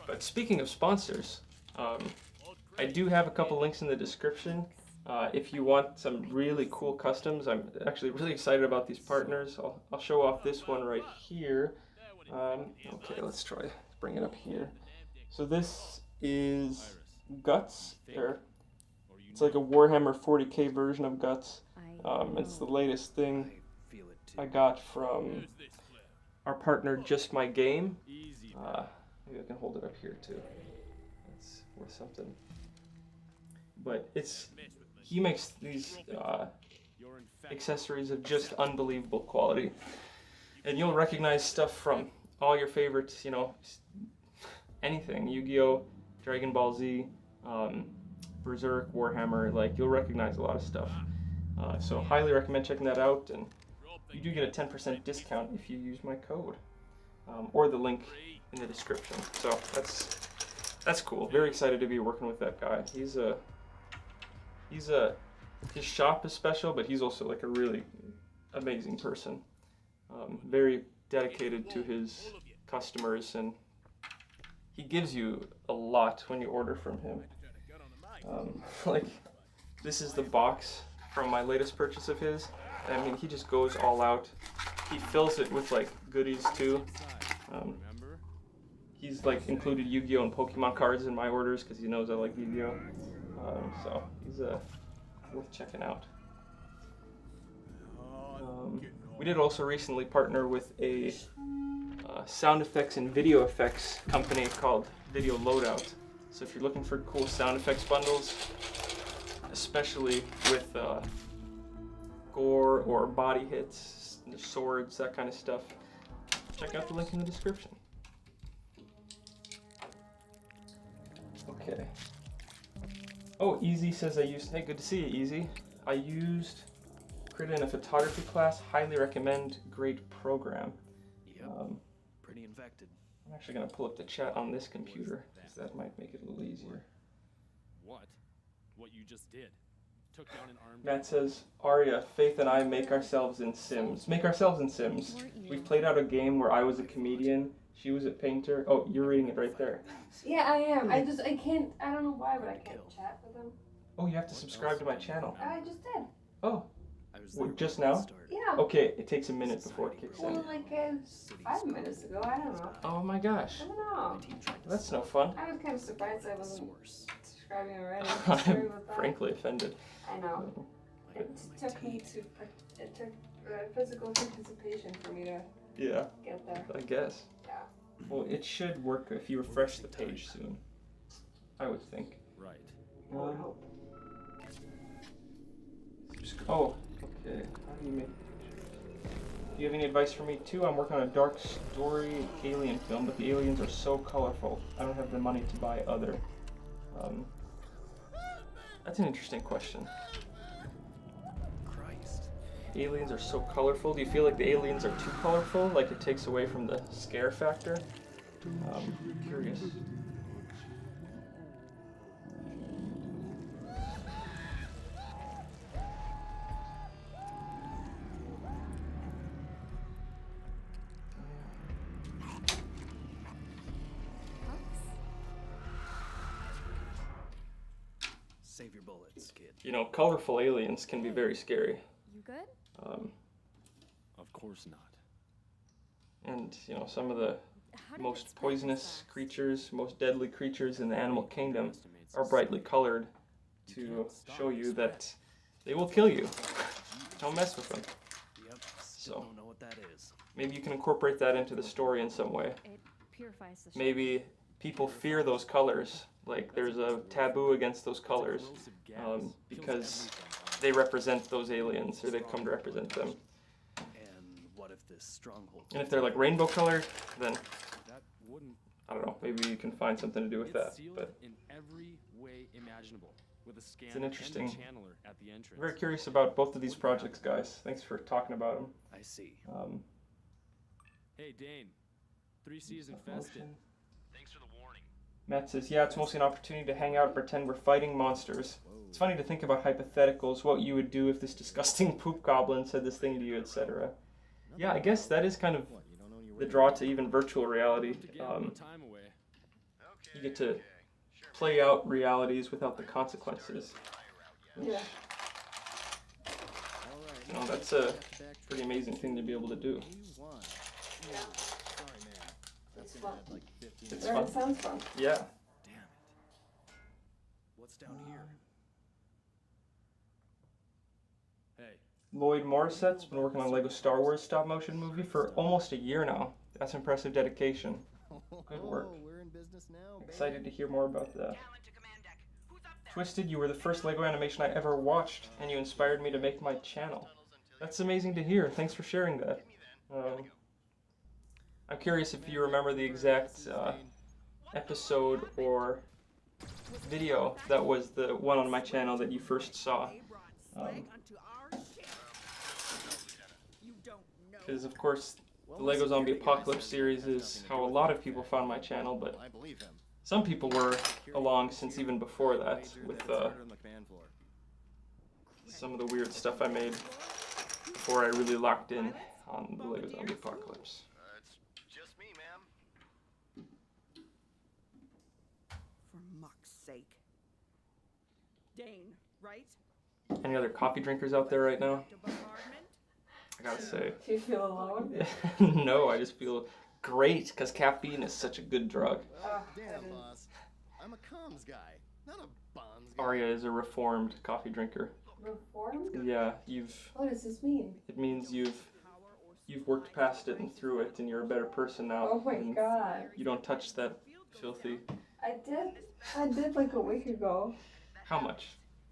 But speaking of sponsors, I do have a couple links in the description. If you want some really cool customs, I'm actually really excited about these partners. I'll show off this one right here. Okay, let's try to bring it up here. So this is Guts. It's like a Warhammer 40k version of Guts. It's the latest thing I got from our partner Just My Game. Maybe I can hold it up here too. It's worth something. But he makes these accessories of just unbelievable quality, and you'll recognize stuff from all your favorites. You know, anything Yu-Gi-Oh, Dragon Ball Z, Berserk, Warhammer. Like you'll recognize a lot of stuff. So highly recommend checking that out, and you do get a 10% discount if you use my code, or the link in the description. So that's cool. Very excited to be working with that guy. His shop is special, but he's also like a really amazing person. Very dedicated to his customers, and he gives you a lot when you order from him. Like this is the box from my latest purchase of his. I mean, he just goes all out. He fills it with like goodies too. He's like included Yu-Gi-Oh and Pokemon cards in my orders because he knows I like Yu-Gi-Oh. So he's worth checking out. We did also recently partner with a sound effects and video effects company called Video Loadout. So if you're looking for cool sound effects bundles, especially with gore or body hits, swords, that kind of stuff, check out the link in the description. Okay. Oh, Easy says I used. Hey, good to see you, Easy. I used Krita in a photography class. Highly recommend. Great program. Yep. Pretty infected. I'm actually gonna pull up the chat on this computer because that might make it a little easier. What? What you just did? Took down an armed. Matt says, Arya, Faith and I make ourselves in Sims. Make ourselves in Sims. We've played out a game where I was a comedian, she was a painter. Oh, you're reading it right there. Yeah, I am. I can't, I don't know why, but I can't chat with them. Oh, you have to subscribe to my channel. I just did. Oh, just now? Yeah. Okay, it takes a minute before it kicks in. Well, like 5 minutes ago, I don't know. Oh my gosh. I don't know. That's no fun. I was kind of surprised I wasn't subscribing already. I'm frankly offended. I know. It took me to, it took physical participation for me to get there. I guess. Yeah. Well, it should work if you refresh the page soon. I would think. Right. I would hope. Oh, okay. How do you make pictures? Do you have any advice for me too? I'm working on a dark story alien film, but the aliens are so colorful. I don't have the money to buy other. That's an interesting question. Christ. Aliens are so colorful. Do you feel like the aliens are too colorful? Like it takes away from the scare factor? Curious. Save your bullets, kid. You know, colorful aliens can be very scary. You good? Of course not. And, you know, some of the most poisonous creatures, most deadly creatures in the animal kingdom are brightly colored to show you that they will kill you. Don't mess with them. Yep. So, Don't know what that is. maybe you can incorporate that into the story in some way. It purifies the Maybe people fear those colors. Like there's a taboo against those colors because they represent those aliens, or they've come to represent them. And what if this stronghold? And if they're like rainbow colored, then That wouldn't. I don't know. Maybe you can find something to do with that. Sealed But in every way imaginable, with a scanner an interesting- and a channeler at the entrance. I'm very curious about both of these projects, guys. Thanks for talking about them. I see. Hey Dane, 3C's infested. Thanks for the warning. Matt says, yeah, it's mostly an opportunity to hang out and pretend we're fighting monsters. It's funny to think about hypotheticals, what you would do if this disgusting poop goblin said this thing to you, etc. Yeah, I guess that is kind of the draw to even virtual reality. You get to play out realities without the consequences. Yeah. You know, that's a pretty amazing thing to be able to do. It's fun. It's It fun. sounds fun. Yeah. Damn it. What's down here? Hey. Lloyd Morissette's been working on Lego Star Wars stop-motion movie for almost a year now. That's impressive dedication. Good work. We're in business now. Excited to hear more about that. Talent to command deck. Who's up there? Twisted, you were the first Lego animation I ever watched, and you inspired me to make my channel. That's amazing to hear. Thanks for sharing that. I'm curious if you remember the exact episode or video that was the one on my channel that you first saw. Because, of course, the Lego Zombie Apocalypse series is how a lot of people found my channel, but some people were along since even before that with some of the weird stuff I made before I really locked in on the Lego Zombie Apocalypse. It's just me, ma'am. For muck's sake. Dane, right? Any other coffee drinkers out there right now? I gotta say. Do you feel alone? No, I just feel great because caffeine is such a good drug. Damn, boss. I'm a comms guy, not a bombs guy. Arya is a reformed coffee drinker. Reformed? Yeah, What does this mean? it means you've worked past it and through it, and you're a better person now. Oh my and god. You don't touch that filthy. I did like a week ago. How much?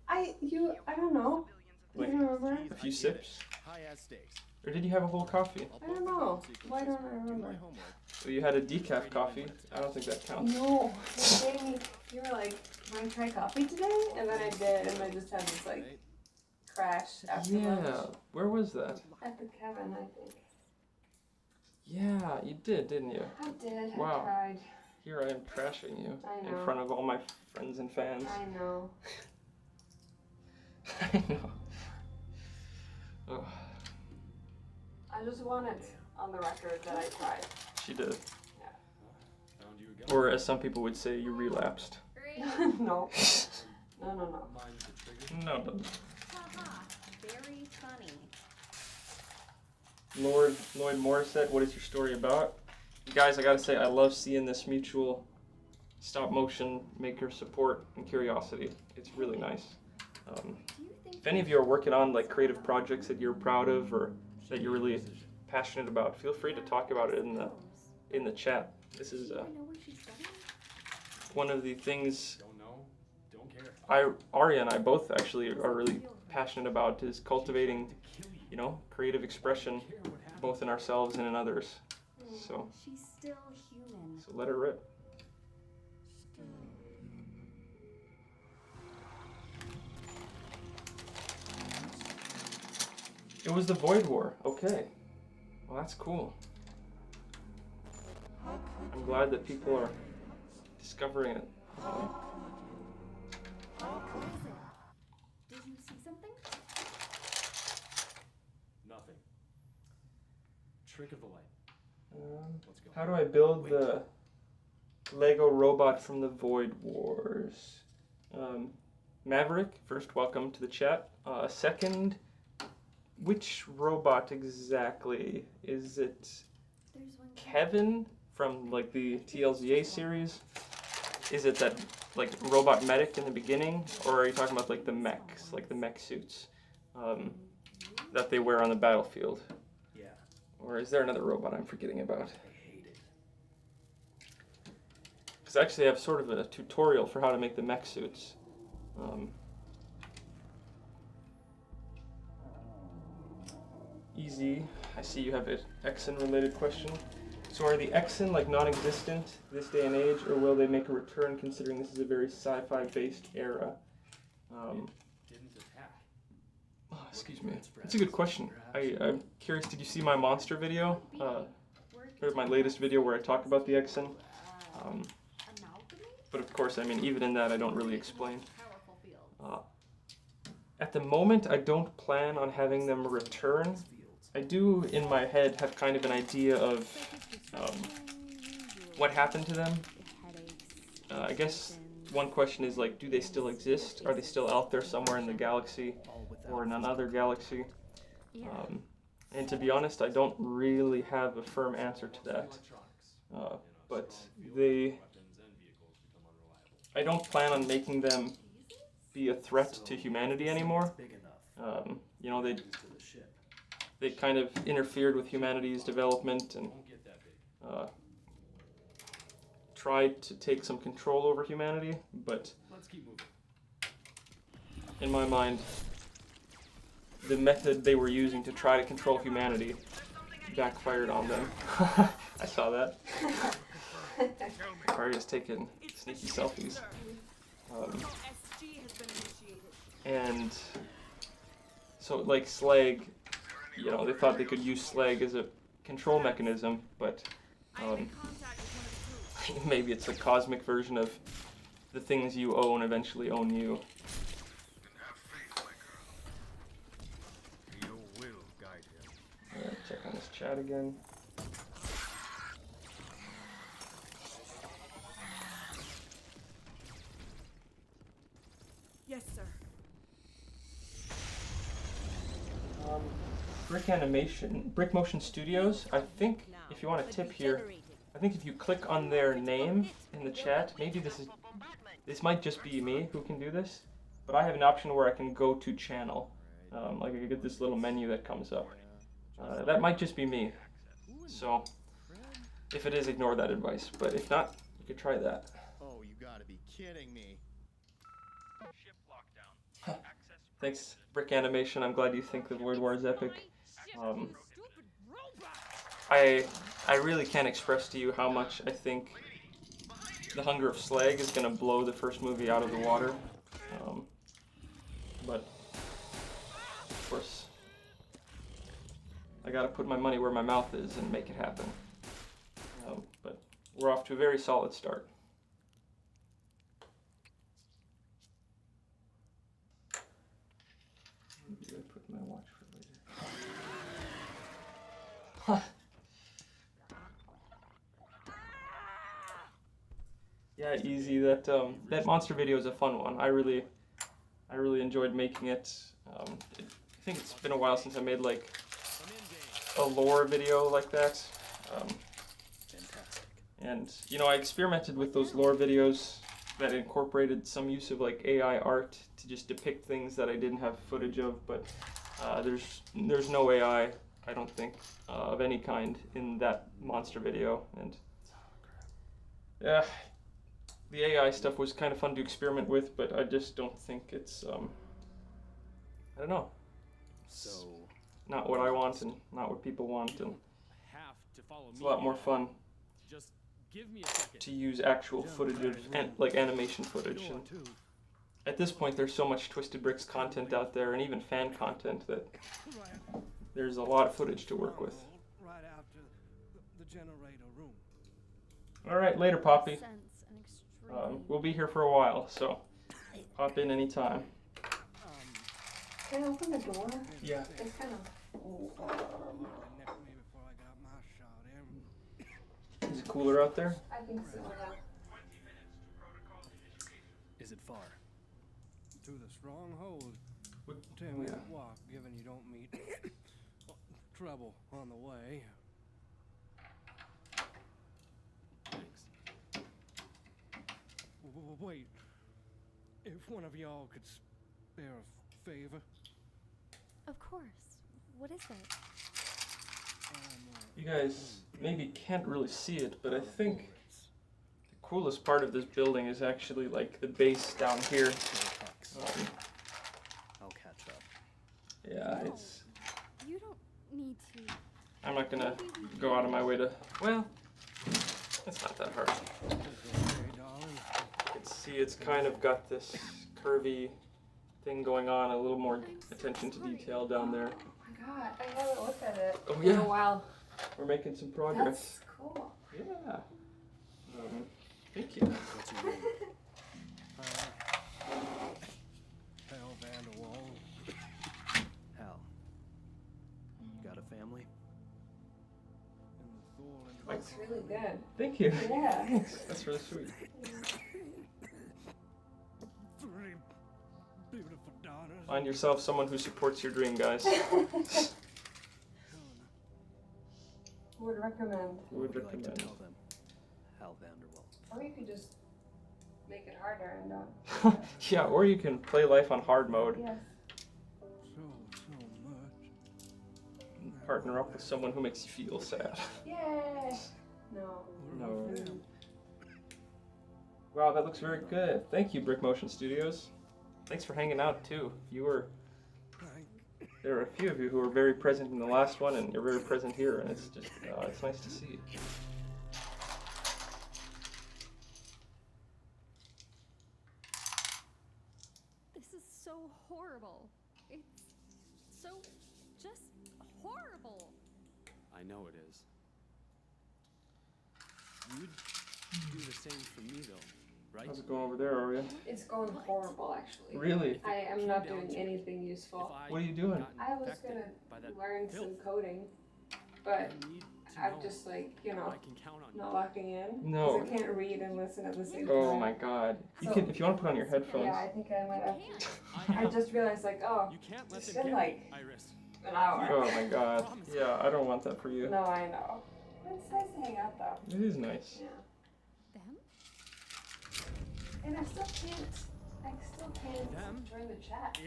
I don't know. Do you remember? A few sips? high-ass steaks. Or did you have a whole coffee? I'll I don't poke the know. bone sequences, Why don't I do remember? my homework. Well, you had a decaf coffee. I don't think that counts. No, you gave me. You were like, "Want to try coffee today?" And then I did, and I just had this like Right? crash after Yeah, lunch where was that? at the cabin. I think Yeah, you did, didn't you? I did. Wow. I tried. Here I am trashing you I in know. front of all my friends and fans. I know. I know. Oh, I just want it on the record that I tried. she did. Found you again. Or as some people would say, you relapsed. no. No, no, no. Mine's the trigger. No, no. Haha, very funny. Lloyd Morissette, what is your story about? Guys, I gotta say, I love seeing this mutual stop motion maker support and curiosity. It's really nice. Do you think If any of you are working on like creative projects that you're proud of or that you're really passionate about, feel free to talk about it in the chat. This is I know what she's studying? one of the things Don't know. Don't care. Arya and I both actually are really passionate about is cultivating, you know, creative expression both in ourselves and in others. So She's still human. so let her rip. It was the Void War. Okay. Well, that's cool. I'm glad that people are discovering it. What is it? Did you see something? Nothing. Trick of the light. Let's go. How do I build the Lego robot from the Void Wars? Maverick, first, welcome to the chat. Second, which robot exactly? Is it There's one. Kevin from like the TLZA series? Is it that like robot medic in the beginning, or are you talking about like the mechs, like the mech suits that they wear on the battlefield? Yeah, Or is there another robot I'm forgetting about? I hate it. Because actually I have sort of a tutorial for how to make the mech suits. Easy. I see you have an Exen related question. So are the Exen like non-existent this day and age, or will they make a return considering this is a very sci-fi based era? Didn't attack. Oh, excuse me. That's a good question. I'm curious, did you see my monster video? Or my latest video where I talk about the Exen? But of course, I mean, even in that, I don't really explain. At the moment, I don't plan on having them return. I do, in my head, have kind of an idea of what happened to them. I guess one question is, like, do they still exist? Are they still out there somewhere in the galaxy or in another galaxy? And to be honest, I don't really have a firm answer to that. But I don't plan on making them be a threat to humanity anymore. You know, they kind of interfered with humanity's development and tried to take some control over humanity, but Let's keep moving. in my mind, the method they were using to try to control humanity backfired on them. I saw that. Arya's taking sneaky selfies. And so, like, Slag, you know, they thought they could use Slag as a control mechanism, but maybe it's a cosmic version of the things you own eventually own you. Alright, check on this chat again. Yes, sir. Brick Motion Studios, I think, if you want a tip here, I think if you click on their name in the chat, maybe this might just be me who can do this, but I have an option where I can go to channel. Like I get this little menu that comes up. That might just be me. So, if it is, ignore that advice, but if not, you could try that. Oh, you gotta be kidding me. Ship lockdown. Access Thanks, Brick Animation. I'm glad you think the Void War is epic. I really can't express to you how much I think the Hunger of Slag is gonna blow the first movie out of the water. But of course, I gotta put my money where my mouth is and make it happen. But we're off to a very solid start. Maybe I put my watch for later. Yeah, easy. That monster video is a fun one. I really enjoyed making it. I think it's been a while since I made like a lore video like that. Fantastic. And you know, I experimented with those lore videos that incorporated some use of like AI art to just depict things that I didn't have footage of. But there's no AI, I don't think, of any kind in that monster video. And yeah. The AI stuff was kind of fun to experiment with, but I just don't think it's, I don't know. So, not what I want and not what people want, and Have to follow it's a me. lot more fun Just give me a second. to use actual footage of, like animation footage. And at this point, there's so much Twisted Bricks content out there, and even fan content, that there's a lot of footage to work with. Right after the generator room. All right, later, Poppy. Sense and extreme. We'll be here for a while, so hop in anytime. Can I open the door? Yeah. It's kind of. Is it cooler out there? I think so. Yeah. is it far? To the stronghold. What- 10-minute walk, given you don't meet trouble on the way. Thanks. Wait. If one of y'all could spare a favor. Of course. What is it? You guys maybe can't really see it, but I think the coolest part of this building is actually like the base down here. I'll catch up. Yeah, No, it's. You don't need to. I'm not gonna go out of my way to. Well, it's not that hard. Okay, darling. You can see it's kind of got this curvy thing going on, a little more attention to detail down there. Oh my god, I haven't looked at it Oh, in yeah. a while. We're making some progress. That's cool. Yeah. Thank you. What's your name? Hal Vanderwall. Hal. Got a family? And Thorland. Looks really good. Thank you. Yeah. Thanks. That's really sweet. 3 beautiful daughters. Find yourself someone who supports your dream, guys. Would recommend. Would Would you like to recommend. tell them? Hal Vanderwall. Or you could just make it harder and not. Yeah, or you can play life on hard mode. Yes. So much. Partner up with someone who makes you feel sad. Yay! No. No. Wow, that looks very good. Thank you, Brick Motion Studios. Thanks for hanging out too. There are a few of you who were very present in the last one, and you're very present here, and it's just, it's nice to see. This is so horrible. It's so just horrible. I know it is. You'd do the same for me, though, right? How's it going over there, Aria? It's going horrible, actually. Really? I am not doing anything useful. What are you doing? I was gonna learn some coding, but I'm just like, you know, not locking in. No. 'Cause I can't read and listen at the same time. Oh my god. You So- can, if you want to put on your headphones. Yeah, I think I might have. I just realized, like, oh, it's been like an hour. Oh my god. Yeah, I don't want that for you. No, I know. It's nice to hang out, though. It is nice. Yeah. Them? And I still can't join the chat.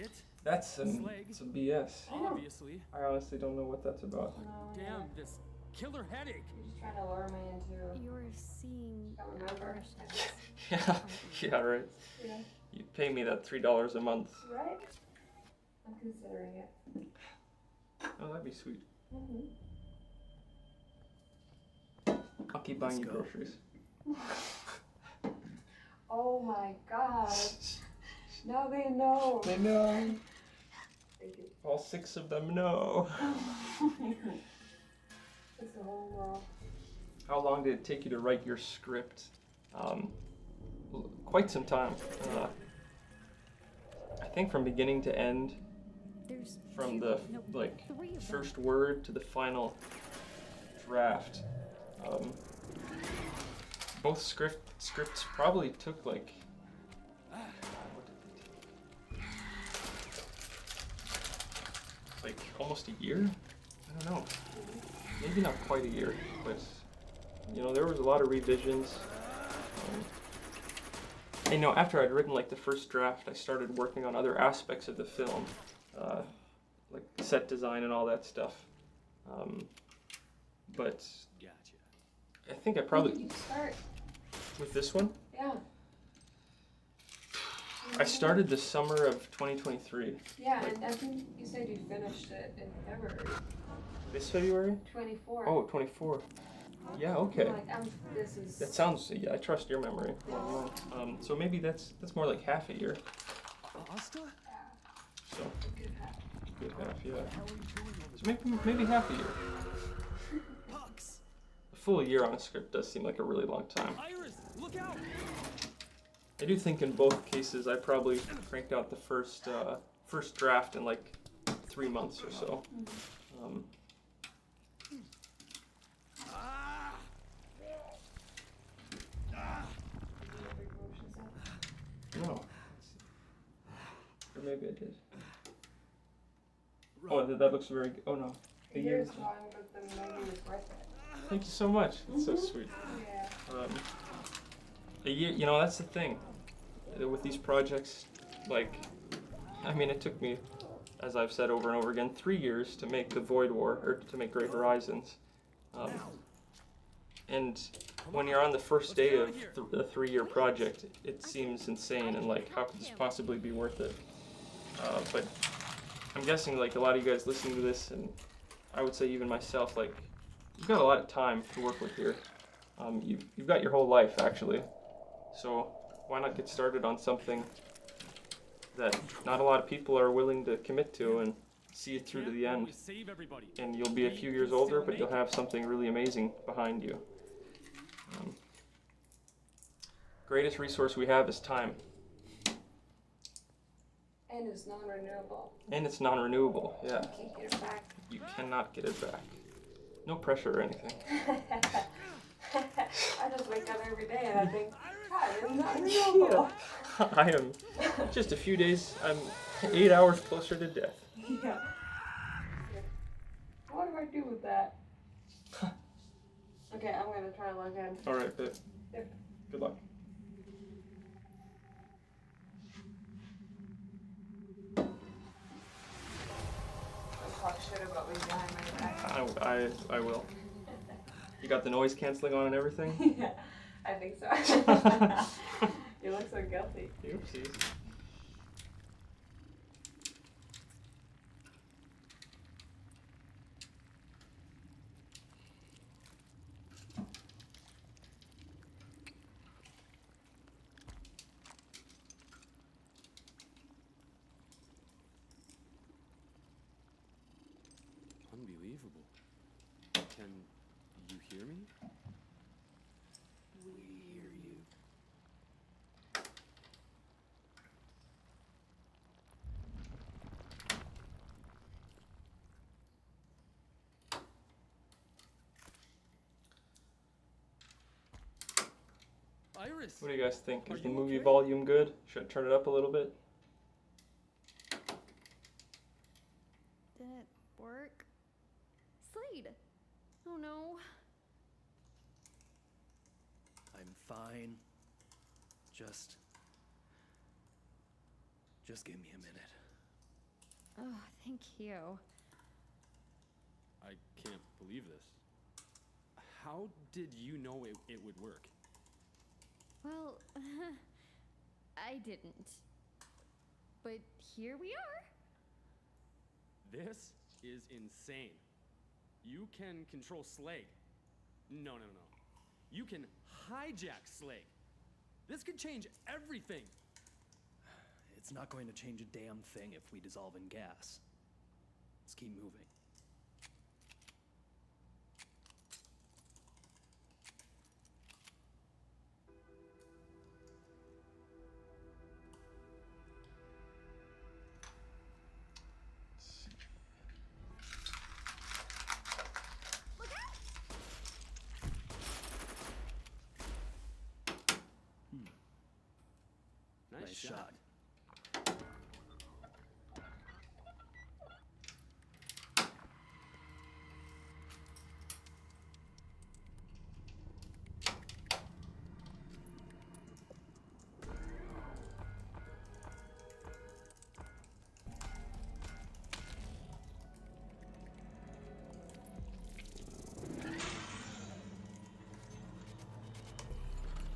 That's some BS. I know. Obviously. I honestly don't know what that's about. No, Damn, this killer headache. You're just trying to lure me into. You're seeing. I remember. Yeah, right. Yeah. You pay me that $3 a month. Right? I'm considering it. Oh, that'd be sweet. I'll keep buying you groceries. Oh my god. Now they know. They know. Thank you. All 6 of them know. It's a whole world. How long did it take you to write your script? Quite some time. I think from beginning to end, from the first word to the final draft. Both scripts probably took like almost a year. I don't know. Maybe not quite a year, but you know there was a lot of revisions. I know after I'd written like the first draft, I started working on other aspects of the film, like set design and all that stuff. But I think I probably When did you start? with this one. Yeah. I started the summer of 2023. Yeah, and I think you said you finished it in February. This February? 24. Oh, 24. Yeah, okay. Like, this is... That sounds, yeah, I trust your memory. So maybe that's more like half a year. Asta? So, good half, yeah. So maybe half a year. A full year on a script does seem like a really long time. Iris, look out! I do think in both cases I probably cranked out the first draft in like 3 months or so. No. Or maybe I did. Oh, that looks very good. Oh no. A year. Here's one, but the movie was worth it. Thank you so much. That's so sweet. Yeah. A year, you know, that's the thing. With these projects, like, I mean, it took me, as I've said over and over again, 3 years to make the Void War, or to make Great Horizons. And when you're on the first day of the 3-year project, it seems insane and like, how could this possibly be worth it? But I'm guessing like a lot of you guys listening to this, and I would say even myself, like, you've got a lot of time to work with here. You've got your whole life actually. So why not get started on something that not a lot of people are willing to commit to and see it through to the end. And you'll be a few years older, but you'll have something really amazing behind you. Greatest resource we have is time. And it's non-renewable. And it's non-renewable, yeah. You can't get it back. You cannot get it back. No pressure or anything. I just wake up every day and I think, God, it's not renewable. I am just a few days, I'm 8 hours closer to death. Yeah. What do I do with that? Okay, I'm gonna try to log in. Alright, babe. Yep. Good luck. Don't talk shit about me behind my back. I will. You got the noise canceling on and everything? Yeah, I think so. You look so guilty. Oopsies. Unbelievable. Can you hear me? We hear you. Iris! What do you guys think? Is the movie volume good? Should I turn it up a little bit? Did it work? Slade! Oh no. I'm fine. Just give me a minute. Oh, thank you. I can't believe this. How did you know it would work? Well, I didn't. But here we are. This is insane. You can control Slag. No. You can hijack Slag. This could change everything. It's not going to change a damn thing if we dissolve in gas. Let's keep moving. Nice shot.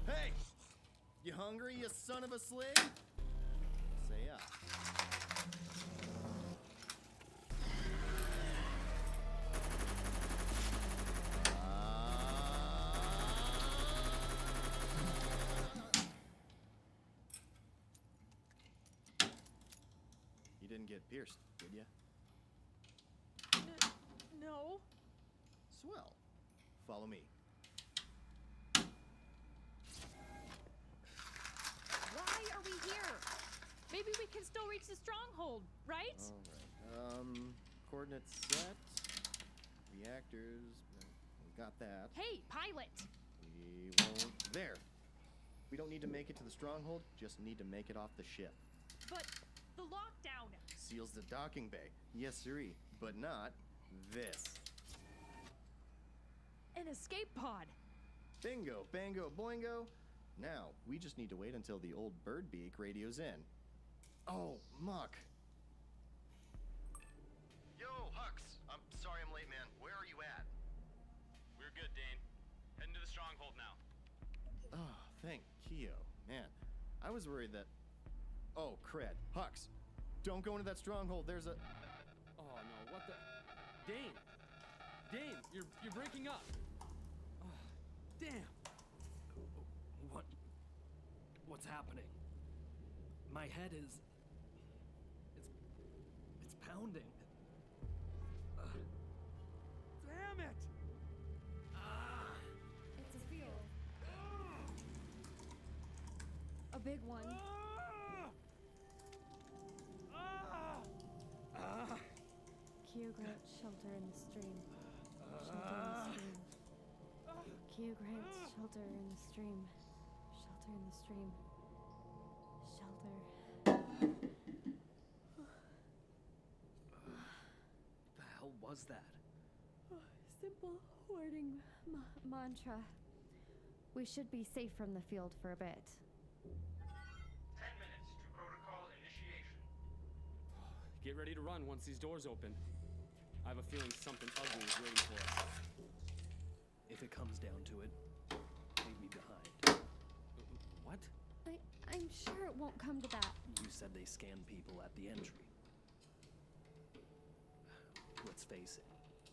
Hey! You hungry, you son of a slave? Say up. You didn't get pierced, did you? No. Swell. Follow me. Why are we here? Maybe we can still reach the stronghold, right? Alright. Coordinates set. Reactors. We got that. Hey, pilot! We won't. There! We don't need to make it to the stronghold, just need to make it off the ship. But the lockdown! Seals the docking bay. Yes, sirree. But not this. An escape pod! Bingo, bango, boingo. Now, we just need to wait until the old bird beak radios in. Oh, Muck. Yo, Hux. I'm sorry I'm late, man. Where are you at? We're good, Dane. Heading to the stronghold now. Oh, thank Keo. Man, I was worried that... Oh, cred. Hux, don't go into that stronghold. There's a... Oh no, what the... Dane! Dane, you're breaking up! Oh, damn! What's happening? My head is... It's pounding. Damn it! It's a field. A big one. Q grants shelter in the stream. Shelter in the stream. Q grants shelter in the stream. Shelter in the stream. Shelter. The hell was that? Simple wording mantra. We should be safe from the field for a bit. 10 minutes to protocol initiation. Get ready to run once these doors open. I have a feeling something ugly is waiting for us. If it comes down to it, leave me behind. What? I'm sure it won't come to that. You said they scan people at the entry. Let's face it,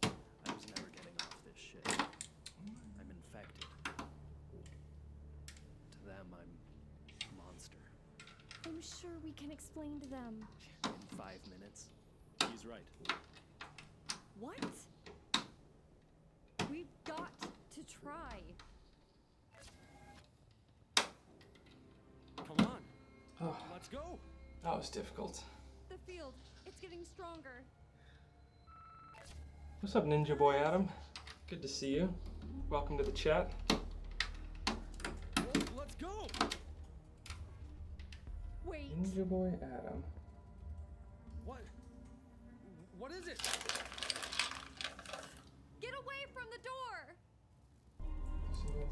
I was never getting off this shit. I'm infected. To them, I'm a monster. I'm sure we can explain to them. In 5 minutes. He's right. What? We've got to try. Come on. Oh, Let's go. that was difficult. The field, it's getting stronger. What's up, Ninja Boy Adam? Good to see you. Welcome to the chat. Let's go. Wait. Ninja Boy Adam. What? What is it? Get away from the door!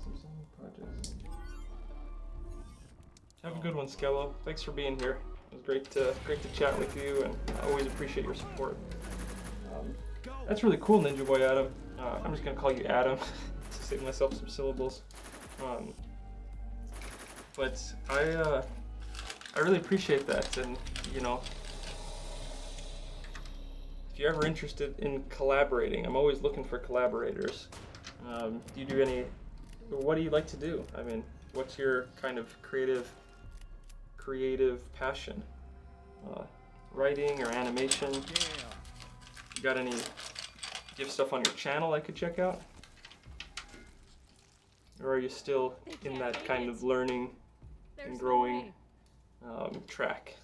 Some projects. Have a good one, Skello. Thanks for being here. It was great to chat with you, and I always appreciate your support. That's really cool, Ninja Boy Adam. I'm just gonna call you Adam to save myself some syllables. But I really appreciate that, and you know, if you're ever interested in collaborating, I'm always looking for collaborators. Do you do any? What do you like to do? I mean, what's your kind of creative passion? Writing or animation? You got any? Do you have stuff on your channel I could check out? Or are you still in that kind of learning and growing track?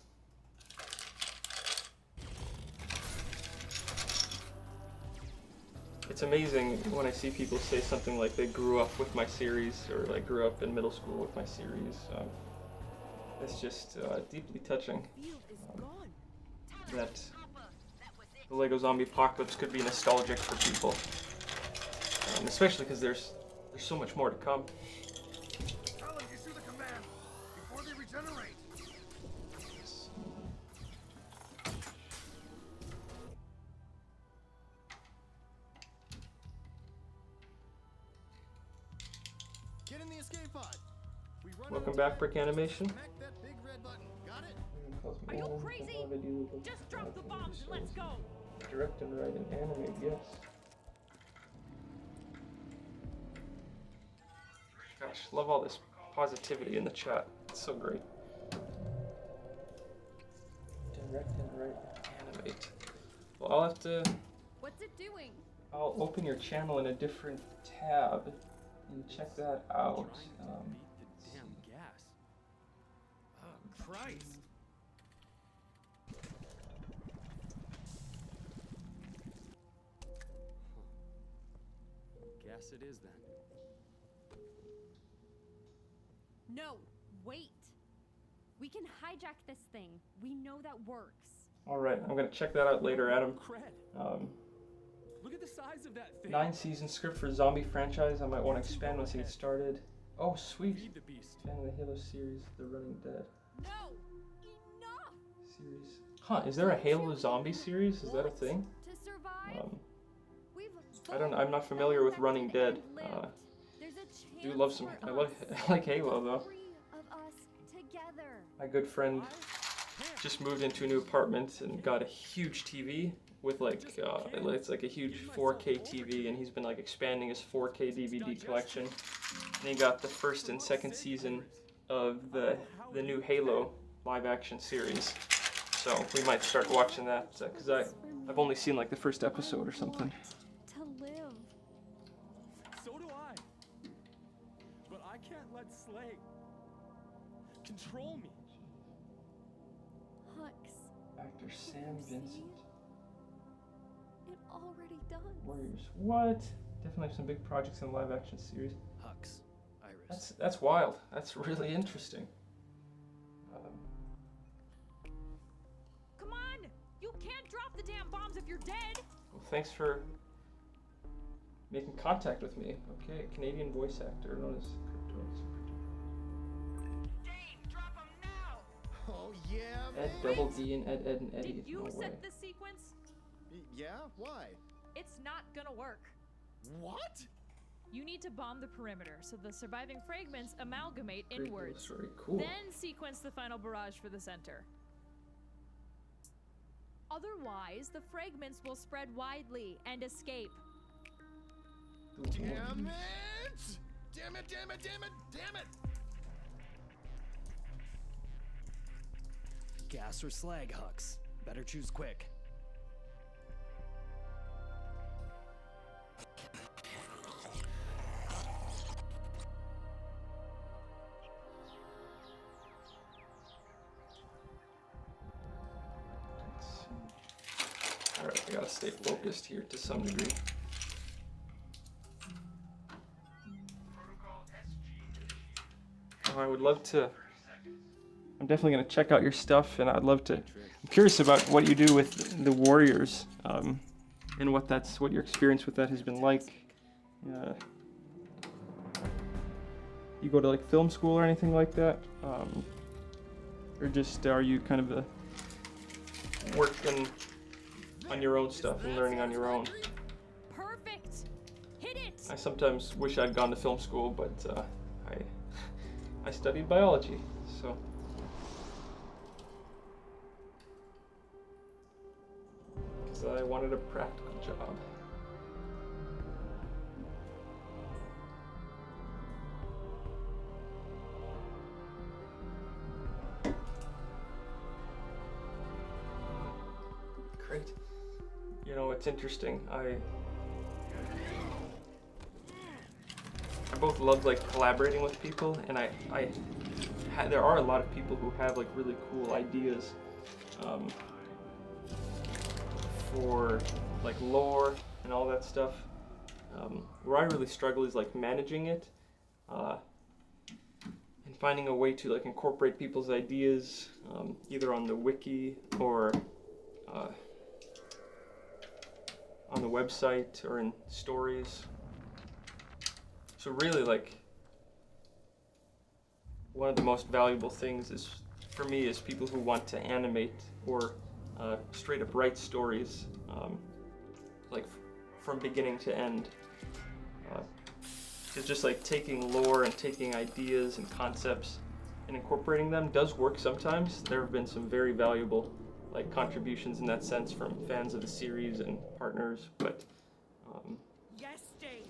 It's amazing when I see people say something like they grew up with my series or like grew up in middle school with my series. It's just deeply touching that the Lego Zombie Apocalypse could be nostalgic for people, especially because there's so much more to come. Tell them issue the command before they regenerate. Get in the escape pod. We run Welcome back, Brick Animation. Connect that big red button. Got it? Are you crazy? Just drop the bombs and let's go. Direct and write and animate, yes. Gosh, love all this positivity in the chat. It's so great. Direct and write and animate. Well, I'll have to... What's it doing? I'll open your channel in a different tab and check that out. Beat the damn gas. Oh, Christ. Guess it is then. No, wait. We can hijack this thing. We know that works. All right, I'm gonna check that out later, Adam. Cred. Look at the size of that thing. 9-season script for zombie franchise. I might want to expand once it gets started. Oh, sweet. Feed the beast. Fan of the Halo series, The Running Dead No, enough. series. Huh? Is there a Halo zombie series? Is that a thing? To survive, we've I don't know. I'm not familiar with Running Dead. There's a chance Do love some. I like Halo though. three of us together. My good friend just moved into a new apartment and got a huge TV with like it's like a huge 4K TV, and he's been like expanding his 4K DVD collection. And he got the first and second season of the new Halo live action series. So we might start watching that because I've only seen like the first episode or something. To live. So do I. But I can't let Slag control me. Hux. Actor Sam Vincent. It already does. Warriors. What? Definitely have some big projects in the live action series. Hux, Iris. That's wild. That's really interesting. Come on! You can't drop the damn bombs if you're dead! Well, thanks for making contact with me. Okay, Canadian voice actor known as Crypto. Dane, drop him now! Oh yeah, Ed Double D and Ed and Eddie. Did you No way. set this sequence? Yeah? Why? It's not gonna work. What? You need to bomb the perimeter so the surviving fragments amalgamate Great inwards. story. Cool. Then sequence the final barrage for the center. Otherwise, the fragments will spread widely and escape. Damn it! Damn it! Damn it! Damn it! Damn it! Gas or slag, Hux? Better choose quick. Alright, I gotta stay focused here to some degree. Oh, I would love to. I'm definitely gonna check out your stuff, and I'd love to. I'm curious about what you do with the Warriors, and what your experience with that has been like. You go to like film school or anything like that, or just are you kind of working on your own stuff and learning on your own? Perfect! Hit it! I sometimes wish I'd gone to film school, but I studied biology, so. because I wanted a practical job. Great. You know, it's interesting. I both love like collaborating with people, and there are a lot of people who have like really cool ideas for like lore and all that stuff. Where I really struggle is like managing it and finding a way to like incorporate people's ideas either on the wiki or on the website or in stories. So really, like, one of the most valuable things is, for me, is people who want to animate or straight up write stories, like from beginning to end. It's just like taking lore and taking ideas and concepts and incorporating them does work sometimes. There have been some very valuable like contributions in that sense from fans of the series and partners, but Yes, Dave.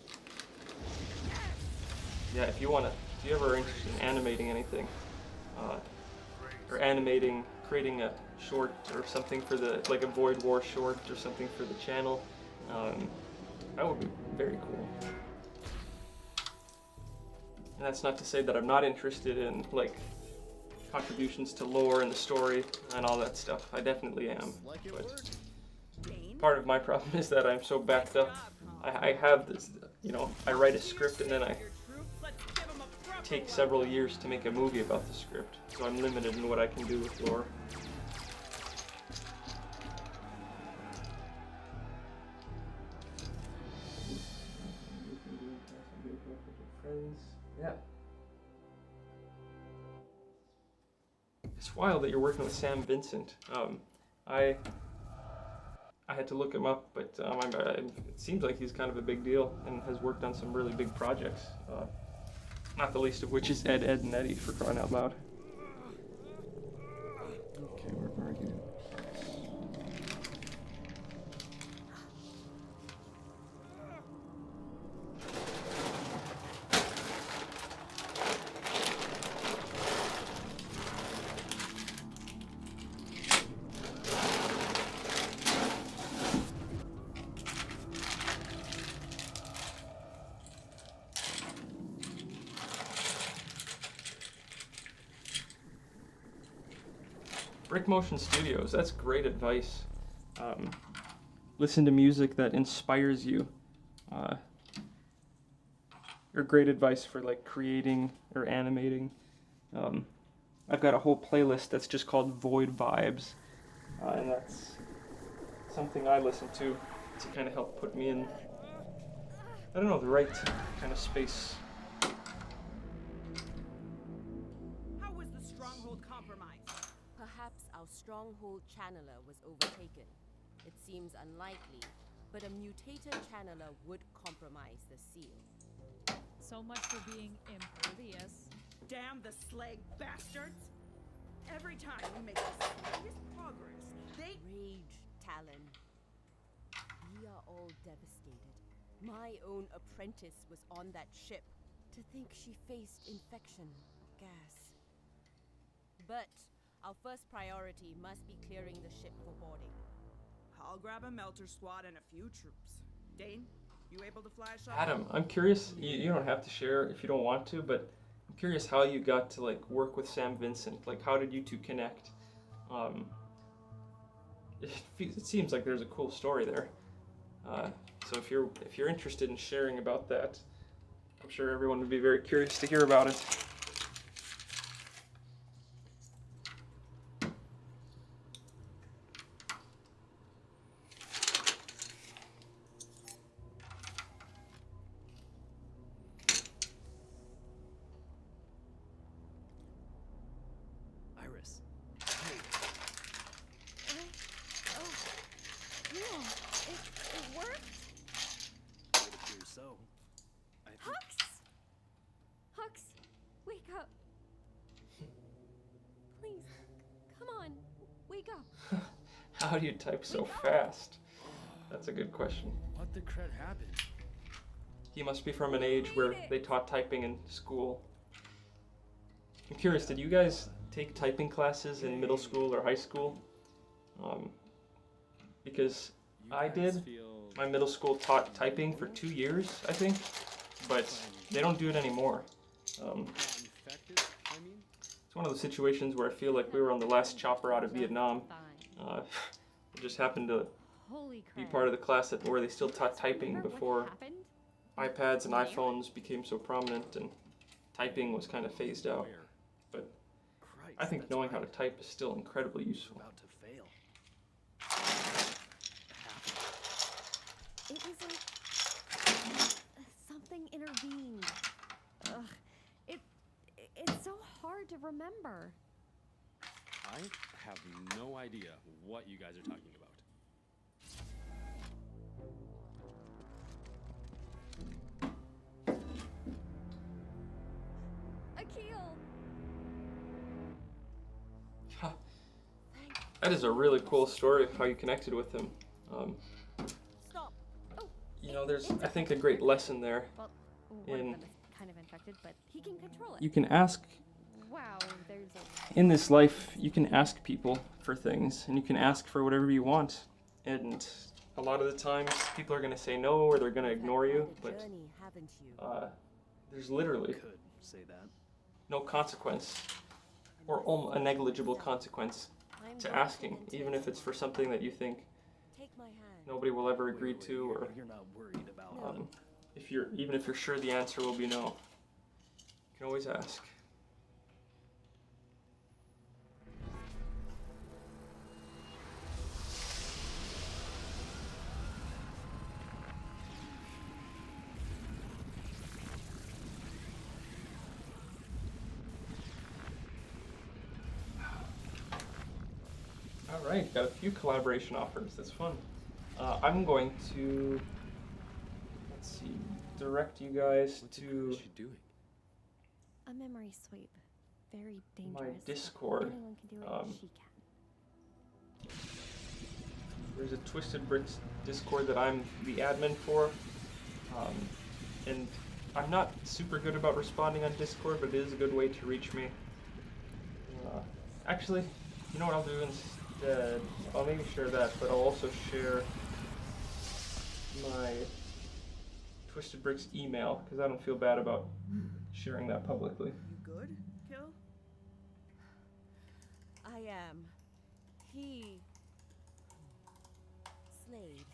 yeah, if you ever are interested in animating anything, or creating a short or something for like a Void War short or something for the channel, that would be very cool. And that's not to say that I'm not interested in like contributions to lore and the story and all that stuff. I definitely am. But part of my problem is that I'm so backed up. I have this, you know, I write a script and then I take several years to make a movie about the script. So I'm limited in what I can do with lore. Yeah. It's wild that you're working with Sam Vincent. I had to look him up, but it seems like he's kind of a big deal and has worked on some really big projects. Not the least of which is Ed, Edd n Eddy, for crying out loud. Okay, we're arguing. Brick Motion Studios, that's great advice. Listen to music that inspires you. Or great advice for like creating or animating. I've got a whole playlist that's just called Void Vibes, and that's something I listen to kind of help put me in, I don't know, the right kind of space. How was the stronghold compromised? Perhaps our stronghold channeler was overtaken. It seems unlikely, but a mutated channeler would compromise the seal. So much for being impervious. Damn the Slag bastards! Every time we make the slightest progress, they Rage, Talon. We are all devastated. My own apprentice was on that ship. To think she faced infection, gas. But our first priority must be clearing the ship for boarding. I'll grab a melter squad and a few troops. Dane, you able to fly a shuttle? Adam, I'm curious, you don't have to share if you don't want to, but I'm curious how you got to like work with Sam Vincent. Like, how did you two connect? It seems like there's a cool story there. So if you're interested in sharing about that, I'm sure everyone would be very curious to hear about it. Iris. It worked? It appears so. I think Hux, wake up. Please, come on, wake up. How do you type so fast? That's a good question. What the crud happened? He must be from an age where they taught typing in school. I'm curious, did you guys take typing classes in middle school or high school? Because I did. My middle school taught typing for 2 years, I think, but they don't do it anymore. It's one of those situations where I feel like we were on the last chopper out of Vietnam. It just happened to be part of the class where they still taught typing before iPads and iPhones became so prominent and typing was kind of phased out. But I think knowing how to type is still incredibly useful. About to fail. It was like something intervened. Ugh, it's so hard to remember. I have no idea what you guys are talking about. Akil! That is a really cool story of how you connected with him. Stop. Oh, You know, there's, I think, a great lesson there. well, one in of them is kind of infected, but he can control it. you can ask Wow, there's a... in this life, you can ask people for things, and you can ask for whatever you want. And a lot of the times, people are going to say no, or they're going to ignore you, but there's literally Could say that. no consequence, or a negligible consequence to asking, even if it's for something that you think nobody will ever agree to, or You're not worried about even if you're sure the answer will be no. You can always ask. Alright, got a few collaboration offers. That's fun. I'm going to, let's see, direct you guys to What's she doing? A memory sweep. Very dangerous. my Discord. Anyone can do it, she can. There's a Twisted Bricks Discord that I'm the admin for. And I'm not super good about responding on Discord, but it is a good way to reach me. Actually, you know what I'll do instead? I'll maybe share that, but I'll also share my Twisted Bricks email, because I don't feel bad about sharing that publicly. You good, Kill? I am. He, Slade,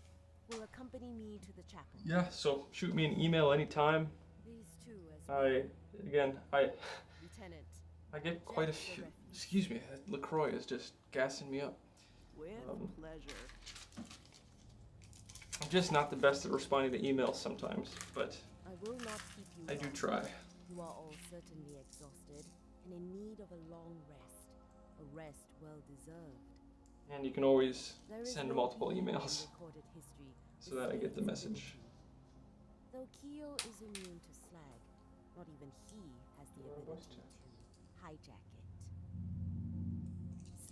will accompany me to the chapel. Yeah, so shoot me an email anytime. These two as well. Lieutenant. I get quite a few. Excuse me, that LaCroix is just gassing me up. With pleasure. I'm just not the best at responding to emails sometimes, but I will not keep you I do long. try. You are all certainly exhausted and in need of a long rest. A rest well deserved. And you can always There is send no multiple evil in emails recorded history so that I get the message. Though Keo is immune to slag, not even he has the ability to hijack it.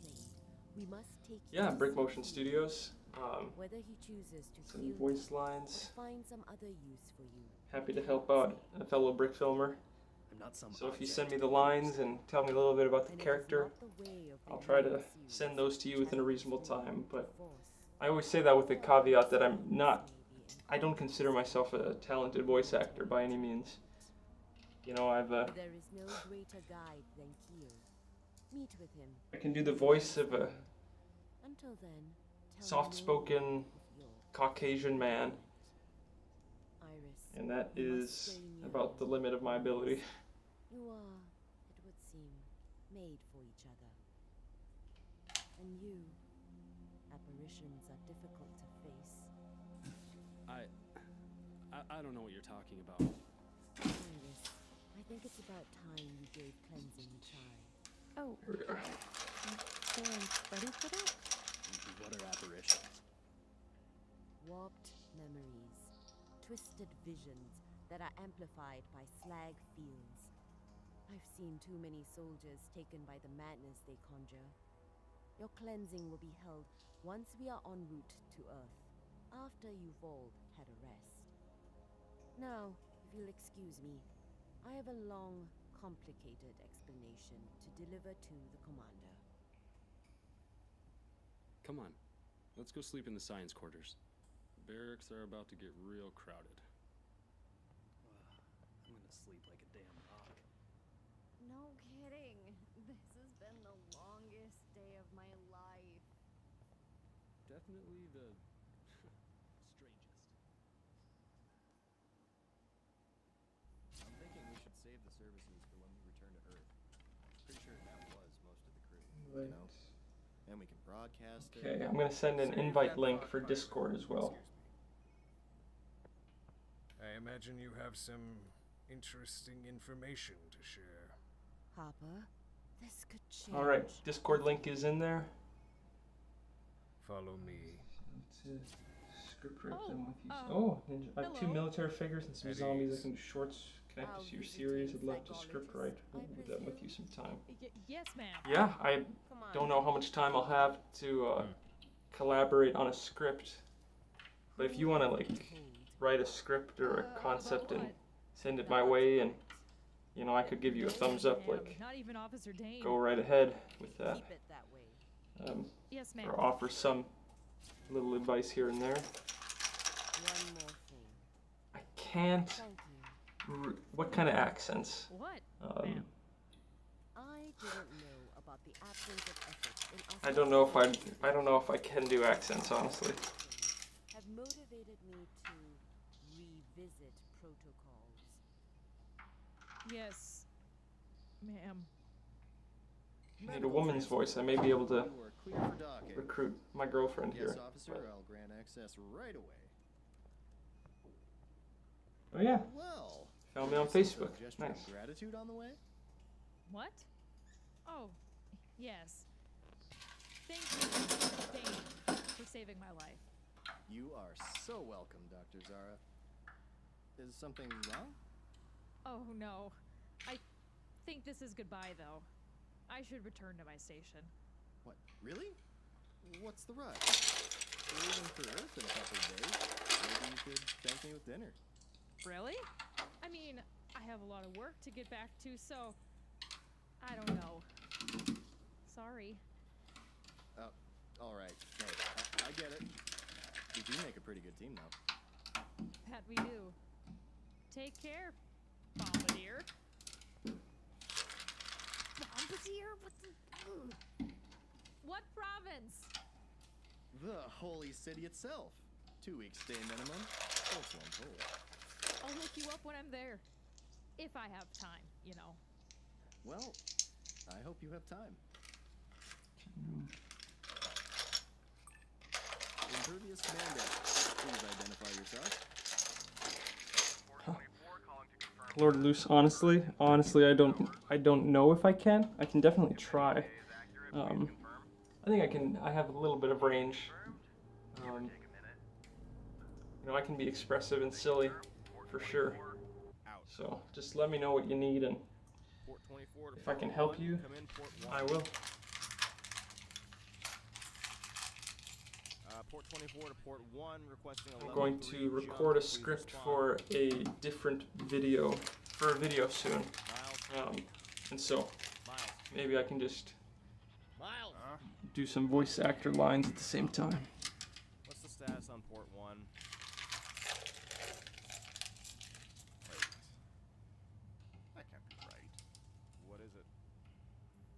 Slade, we must take Yeah, you Brick to Motion Keo. Studios. Whether he chooses to Some kill voice you lines. or find some other use for you. Happy to help out a fellow brick filmer. I'm not some So if you object send me to the be lines and tell me a little bit about the And it is character, not the way of the I'll try to serious send those to you within a reasonable time. But force. I always say that with the caveat that I don't consider myself a talented voice actor by any means. You know, There is no greater guide than Keo. Meet with him. I can do the voice of a Until then, tell soft-spoken no of your Caucasian man, Iris. and that you must is stay near about the limit of my ability. You are, it would seem, made for each other. And you, apparitions are difficult to face. I don't know what you're talking about. Iris, I think it's about time you gave cleansing a try. Oh, Here we are. feeling ready for that? What are apparitions? Warped memories, twisted visions that are amplified by slag fields. I've seen too many soldiers taken by the madness they conjure. Your cleansing will be held once we are en route to Earth. Our after you've all had a rest. Now, if you'll excuse me, I have a long, complicated explanation to deliver to the commander. Come on, let's go sleep in the science quarters. Barracks are about to get real crowded. I'm gonna sleep like a damn rock. No kidding. This has been the longest day of my life. Definitely the strangest. I'm thinking we should save the services for when we return to Earth. Pretty sure that was most of the crew, you know? And we can broadcast it. Okay, I'm gonna send an invite link for Discord as well. I imagine you have some interesting information to share. Harper, this could change. All right, Discord link is in there. Follow me. Let's script write them with you. Oh, Ninja. I have 2 hello. military figures and some At zombies. ease. I can do shorts connected to your series. I'd love to script write them with you sometime. Yes, ma'am. Yeah, I Come on. don't know how much time I'll have to collaborate on a script, but if you want to like write a script or a concept and send it my way, and you know I could give you a thumbs up, Ma'am, like not even Officer Dane. go right ahead with that. Keep it that way. Yes, ma'am. Or offer some little advice here and there. One more thing. I can't. Thank you. What kind of accents? What? Um, I didn't know about the absence of effort in us. I don't know if I can do accents, honestly. Have motivated me to revisit protocols. Yes, ma'am. I need a woman's voice. I may be able to You are clear for docking. recruit my girlfriend Yes, here. officer, but- I'll grant access right away. Oh yeah, Well, found me on there's some Facebook. gesture Nice. of gratitude on the way? What? Oh, yes. Thank you, Dane, for saving my life. You are so welcome, Dr. Zara. Is something wrong? Oh no. I think this is goodbye, though. I should return to my station. What, really? What's the rush? We're leaving for Earth in a couple of days. Maybe you could thank me with dinner. Really? I mean, I have a lot of work to get back to, so I don't know. Sorry. All right. Hey, I get it. We do make a pretty good team, though. That we do. Take care, Bombardier. Bombardier? What the... What province? The holy city itself. 2 weeks stay minimum. Also on told. I'll look you up when I'm there. If I have time, you know. Well, I hope you have time. Impervious Bandit. Please identify yourself. Lord Luce, honestly, I don't know if I can. I can definitely try. I think I can. I have a little bit of range. You know, I can be expressive and silly, for sure. So just let me know what you need, and if I can help you, I will. Port 24 to port 1, requesting a I'm going to record a script for a different video, for a video soon. And so maybe I can just do some voice actor lines at the same time. What's the status on port 1? Wait. That can't be right. What is it?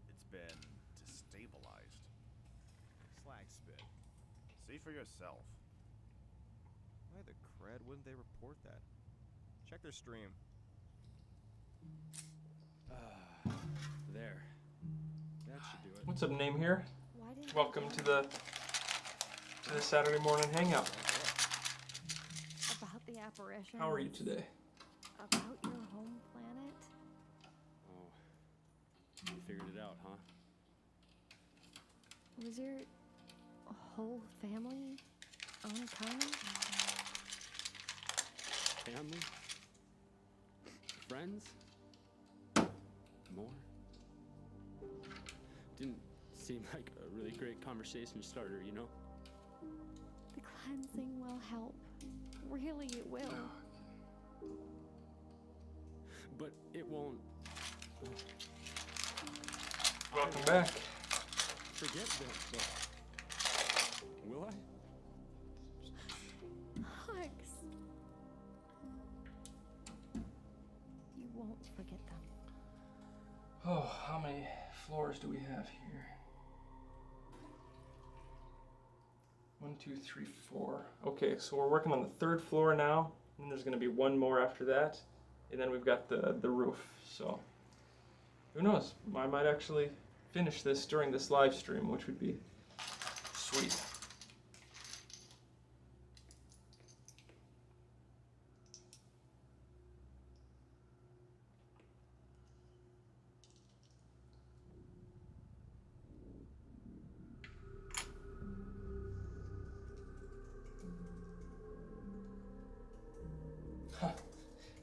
It's been destabilized. Slag spit. See for yourself. Why the crud wouldn't they report that? Check their stream. There. That should do it. What's up, name here? Why didn't Welcome to the Saturday morning hangout. about the apparition? How are you today? About your home planet? Oh. You figured it out, huh? Was your whole family on Kama? Family? Friends? More? Didn't seem like a really great conversation starter, you know? The Cleansing will help. Really, it will. But it won't. Welcome back. Forget that, but will I? Hugs. You won't forget them. Oh, how many floors do we have here? 1, 2, 3, 4. Okay, so we're working on the 3rd floor now, and there's going to be one more after that, and then we've got the roof. So who knows? I might actually finish this during this live stream, which would be sweet.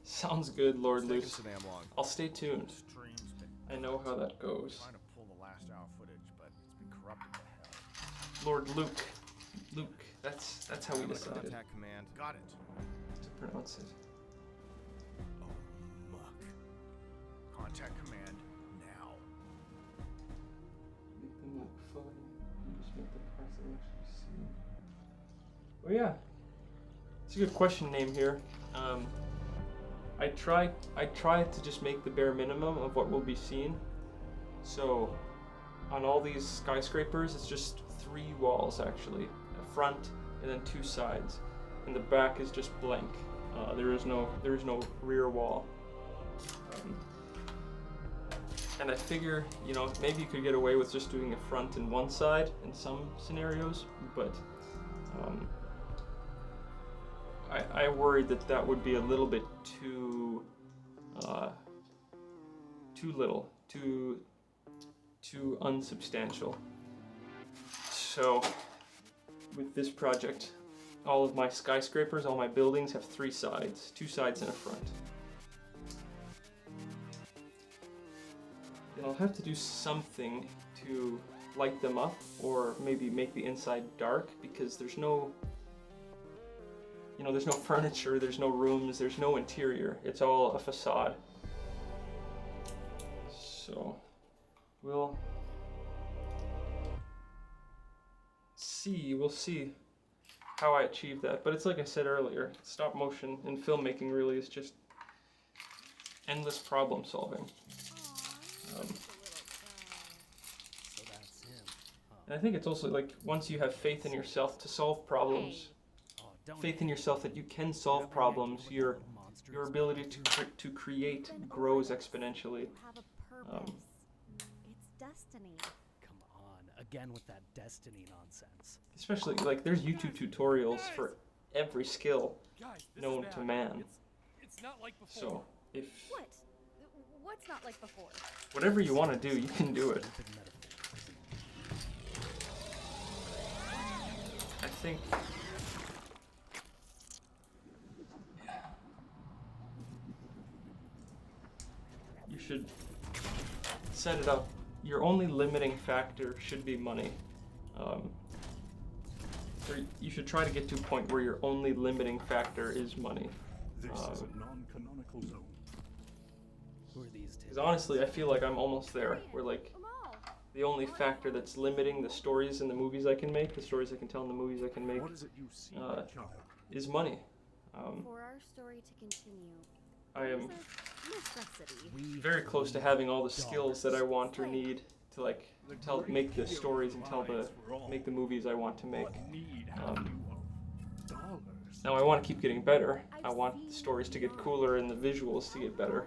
Sounds good, Lord Luce. So damn long. I'll stay tuned. Stream's been I know how that goes. trying to pull the last hour footage, but it's been corrupted to hell. Lord Luke. Luke. That's how we decided Contact command. Got it. to pronounce it. Oh, muck. Contact command now. Make them look fun. Just make the parts that actually see. Oh yeah. It's a good question name here. I try to just make the bare minimum of what will be seen. So on all these skyscrapers, it's just 3 walls actually, a front and then 2 sides, and the back is just blank. There is no rear wall. And I figure, you know, maybe you could get away with just doing a front and 1 side in some scenarios, but I worried that would be a little bit too little, too unsubstantial. So with this project, all of my skyscrapers, all my buildings have 3 sides, 2 sides and a front. And I'll have to do something to light them up, or maybe make the inside dark, because there's no furniture, there's no rooms, there's no interior. It's all a facade. So we'll see how I achieve that. But it's like I said earlier, stop motion in filmmaking really is just endless problem solving. So that's him. And I think it's also like, once you have faith in yourself to solve problems, faith in yourself that you can solve problems, your ability to create grows exponentially. You have a purpose. It's destiny. Come on, again with that destiny nonsense. Especially, like, there's YouTube tutorials for every skill known to man. It's not like before. So, if What's not like before? whatever you want to do, you can do it. I think you should set it up. Your only limiting factor should be money. Or you should try to get to a point where your only limiting factor is money. This is a non-canonical zone. Who are these two? Because honestly, I feel like I'm almost there. Where, like, the only factor that's limiting the stories and the movies I can make, the stories I can tell and the movies I can make, What is it you see, child? is money. For our story to continue, I am necessity. very close to having all the skills that I want or need to, like, make the stories and make the movies I want to make. Now I want to keep getting better. I want the stories to get cooler and the visuals to get better.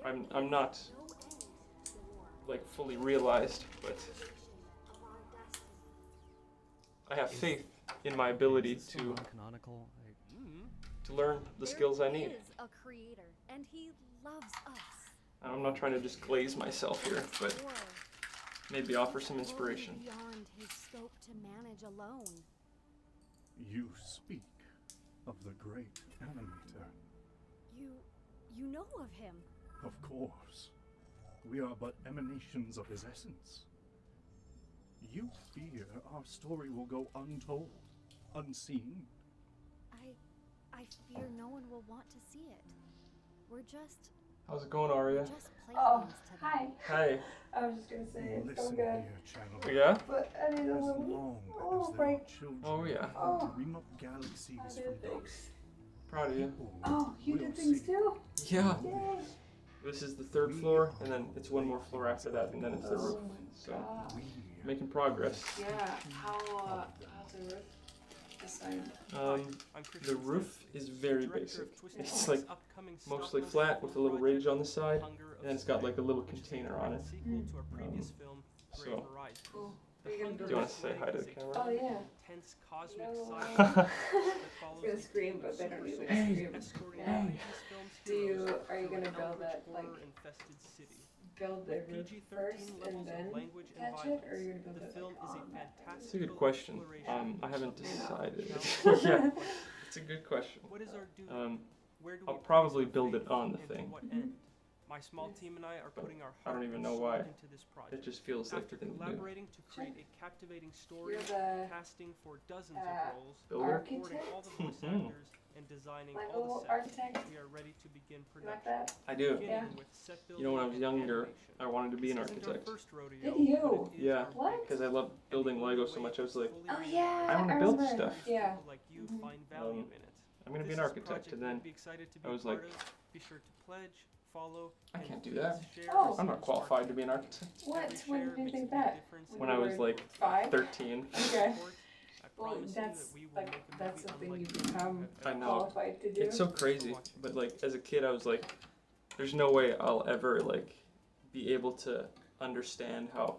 I'm not, like, fully realized, but I have faith in my ability to learn the skills I need. There is a creator, and he loves us. I'm not trying to just glaze myself here, but maybe offer some inspiration. Beyond his scope to manage alone. You speak of the great animator. You know of him. Of course. We are but emanations of his essence. You fear our story will go untold. unseen. I fear no one will want to see it. We're just How's it going, Arya? Oh, hi. Hi. I was just gonna say it's so Listen good. here, child. Yeah? But I need a As little long as there break. are children Oh, yeah. Oh. dream up galaxies I from did things. Proud of you. Oh, you did things too? Yeah. Yay. This is the 3rd floor, and then it's one more floor after that, and then it's the roof. So, making progress. Yeah. How's the roof designed? The roof is very basic. It's like mostly flat with a little ridge on the side, and it's got like a little container on it. So, Cool. do you want to say hi to the camera? Oh yeah. No. I'm gonna scream, but they don't need to scream. Yeah. Are you gonna build it like build the roof first and then attach it, or are you gonna build it like on that? It's a good question. I haven't decided. Yeah, it's a good question. I'll probably build it on the thing. My small team and I are putting our I don't even know why. It just feels like the thing to do. collaborating to create a captivating story, You're the casting for dozens of roles, Builder? recording all the voice actors, and designing Like a all little the sets. architect? We are ready to begin You like production. that? I do. Yeah. With set You know, when I was building and younger, animation. I wanted to be an This isn't our architect. first rodeo, Did you? but it is Yeah, our What? because I love building Lego so much. I was like, Oh yeah. I want to build remember. stuff. Yeah. people like you find value in it. I'm gonna be This an is a architect, project and then you'd be excited to be I was part like, of. Be sure to pledge, follow, I and can't do please that. share Oh. as I'm soon not as qualified part to be an architect. What? Every When share did you makes a think big that? difference. When I was like 5? 13. Okay. I Well, promise you that's that we will like make a that's movie something unlike you become I know. qualified to do. It's so crazy, but like as a kid, I was like, there's no way I'll ever like be able to understand how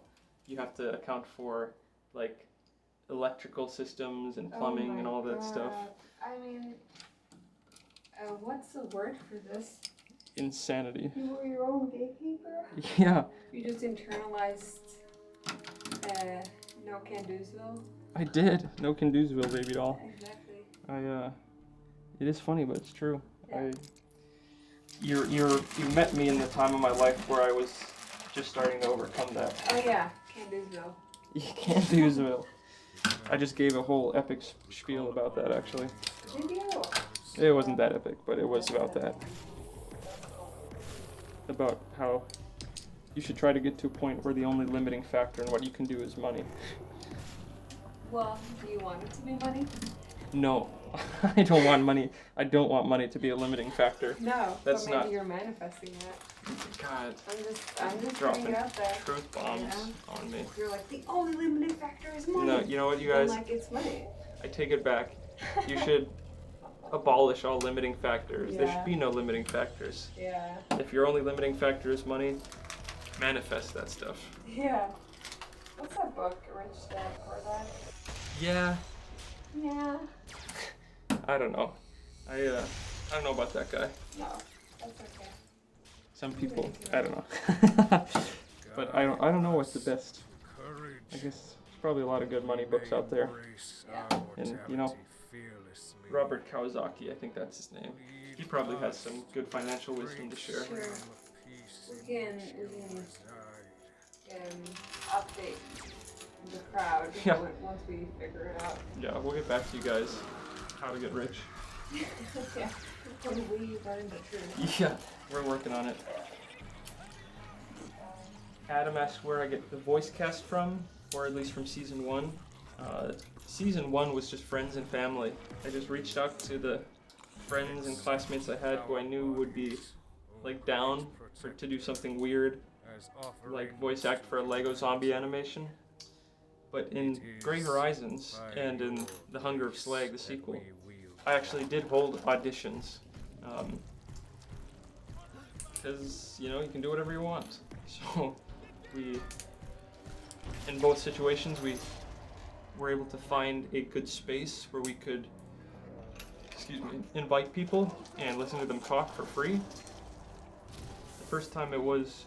you have to account for like electrical systems and plumbing and all that stuff. I mean, what's the word for this? Insanity. You were your own gatekeeper? Yeah, You just internalized no can-do'sville? I did. No can do'sville, baby doll. Exactly. It is funny, but it's true. Yeah. You met me in the time of my life where I was just starting to overcome that. Oh yeah, can-do'sville. Can do'sville. I just gave a whole epic spiel about that, actually. Did you? It wasn't that epic, but it was about that. About how you should try to get to a point where the only limiting factor in what you can do is money. Well, do you want it to be money? No, I don't want money. I don't want money to be a limiting factor. No, That's but maybe not. you're manifesting that. God, I'm just dropping putting it out there. truth bombs on me. You're like, the only limiting factor is money. No, you know what, you I'm guys? like, it's money. I take it back. You should abolish all limiting factors. There Yeah. should be no limiting factors. Yeah. If your only limiting factor is money, manifest that stuff. Yeah. What's that book, Rich Dad Poor Dad? Yeah, Yeah. I don't know. I don't know about that guy. No, that's okay. Some people, I don't know. But I don't know what's the best. I guess there's probably a lot of good money books out there. And you know, Robert Kawasaki, I think that's his name. He probably has some good financial wisdom to share. Sure. We can update the crowd Yeah. once we figure it out. Yeah, we'll get back to you guys. How to get rich. Yeah. When we learn the truth. Yeah, we're working on it. Adam asked where I get the voice cast from, or at least from season 1. Season 1 was just friends and family. I just reached out to the friends and classmates I had who I knew would be like down to do something weird, like voice act for a Lego zombie animation. But in Great Horizons and in The Hunger of Slag, the sequel, I actually did hold auditions. Because, you know, you can do whatever you want. So, in both situations, we were able to find a good space where we could, invite people and listen to them talk for free. The first time it was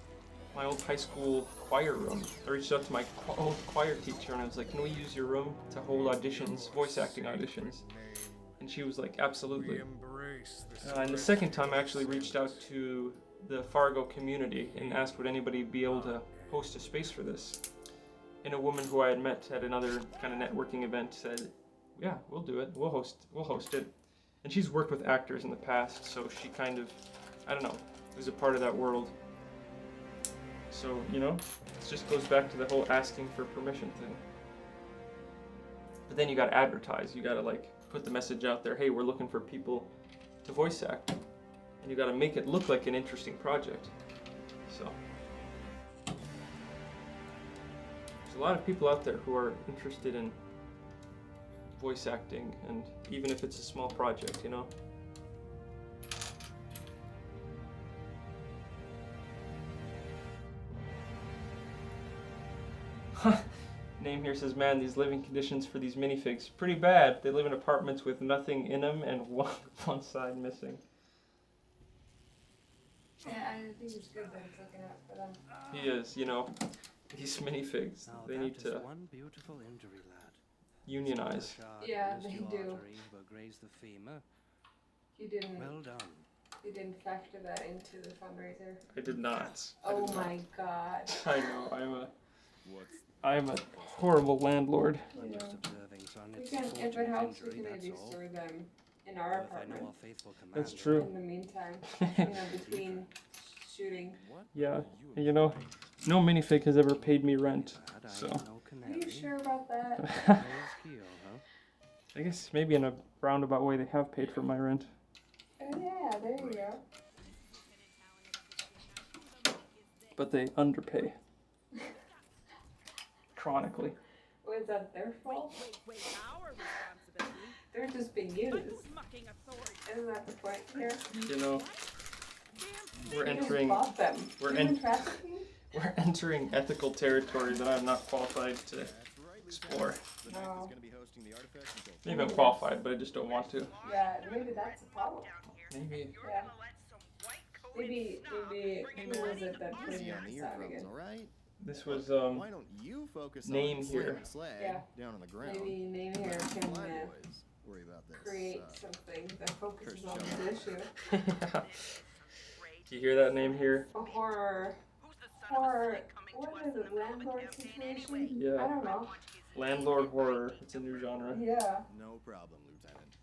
my old high school choir room. I reached out to my old choir teacher and I was like, can we use your room to hold auditions, voice acting auditions? And she was like, absolutely. And the second time I actually reached out to the Fargo community and asked would anybody be able to host a space for this. And a woman who I had met at another kind of networking event said, yeah, we'll do it. We'll host it. And she's worked with actors in the past, so she kind of, I don't know, was a part of that world. So, you know, it just goes back to the whole asking for permission thing. But then you gotta advertise. You gotta like put the message out there. Hey, we're looking for people to voice act, and you gotta make it look like an interesting project. So there's a lot of people out there who are interested in voice acting, and even if it's a small project, you know. Name here says, man, these living conditions for these minifigs, pretty bad. They live in apartments with nothing in them and one side missing. Yeah, I think it's good that it's looking out for them. He is, you know, these minifigs, they need to one beautiful injury, lad. unionize. Yeah, they do. You didn't. Well done. You didn't factor that into the fundraiser. I did not. Oh my god. I know, I'm a horrible landlord. Yeah. We can, if it helps, we can maybe store them in our apartment. That's true. In the meantime, you know, between shooting. Yeah, you know, no minifig has ever paid me rent, so. Are you sure about that? I guess maybe in a roundabout way they have paid for my rent. Oh yeah, there you go. But they underpay. Chronically. Was that their fault? They're just being used. Isn't that the point here? You know, we're You just entering bought them. we're Human trafficking? we're entering ethical territory that I'm not qualified to explore. No. Maybe I'm qualified, but I just don't want to. Yeah, maybe that's a problem. Maybe. Yeah. Maybe who was it that put this out again? This was Why don't you focus name on here. Slag Yeah. down on the ground? Maybe name here can Worry about this. create something that focuses on this issue. Do you hear that name here? A horror, what is it, landlord situation? Yeah. I don't know. Landlord horror. It's a new genre. Yeah. No problem, Lieutenant.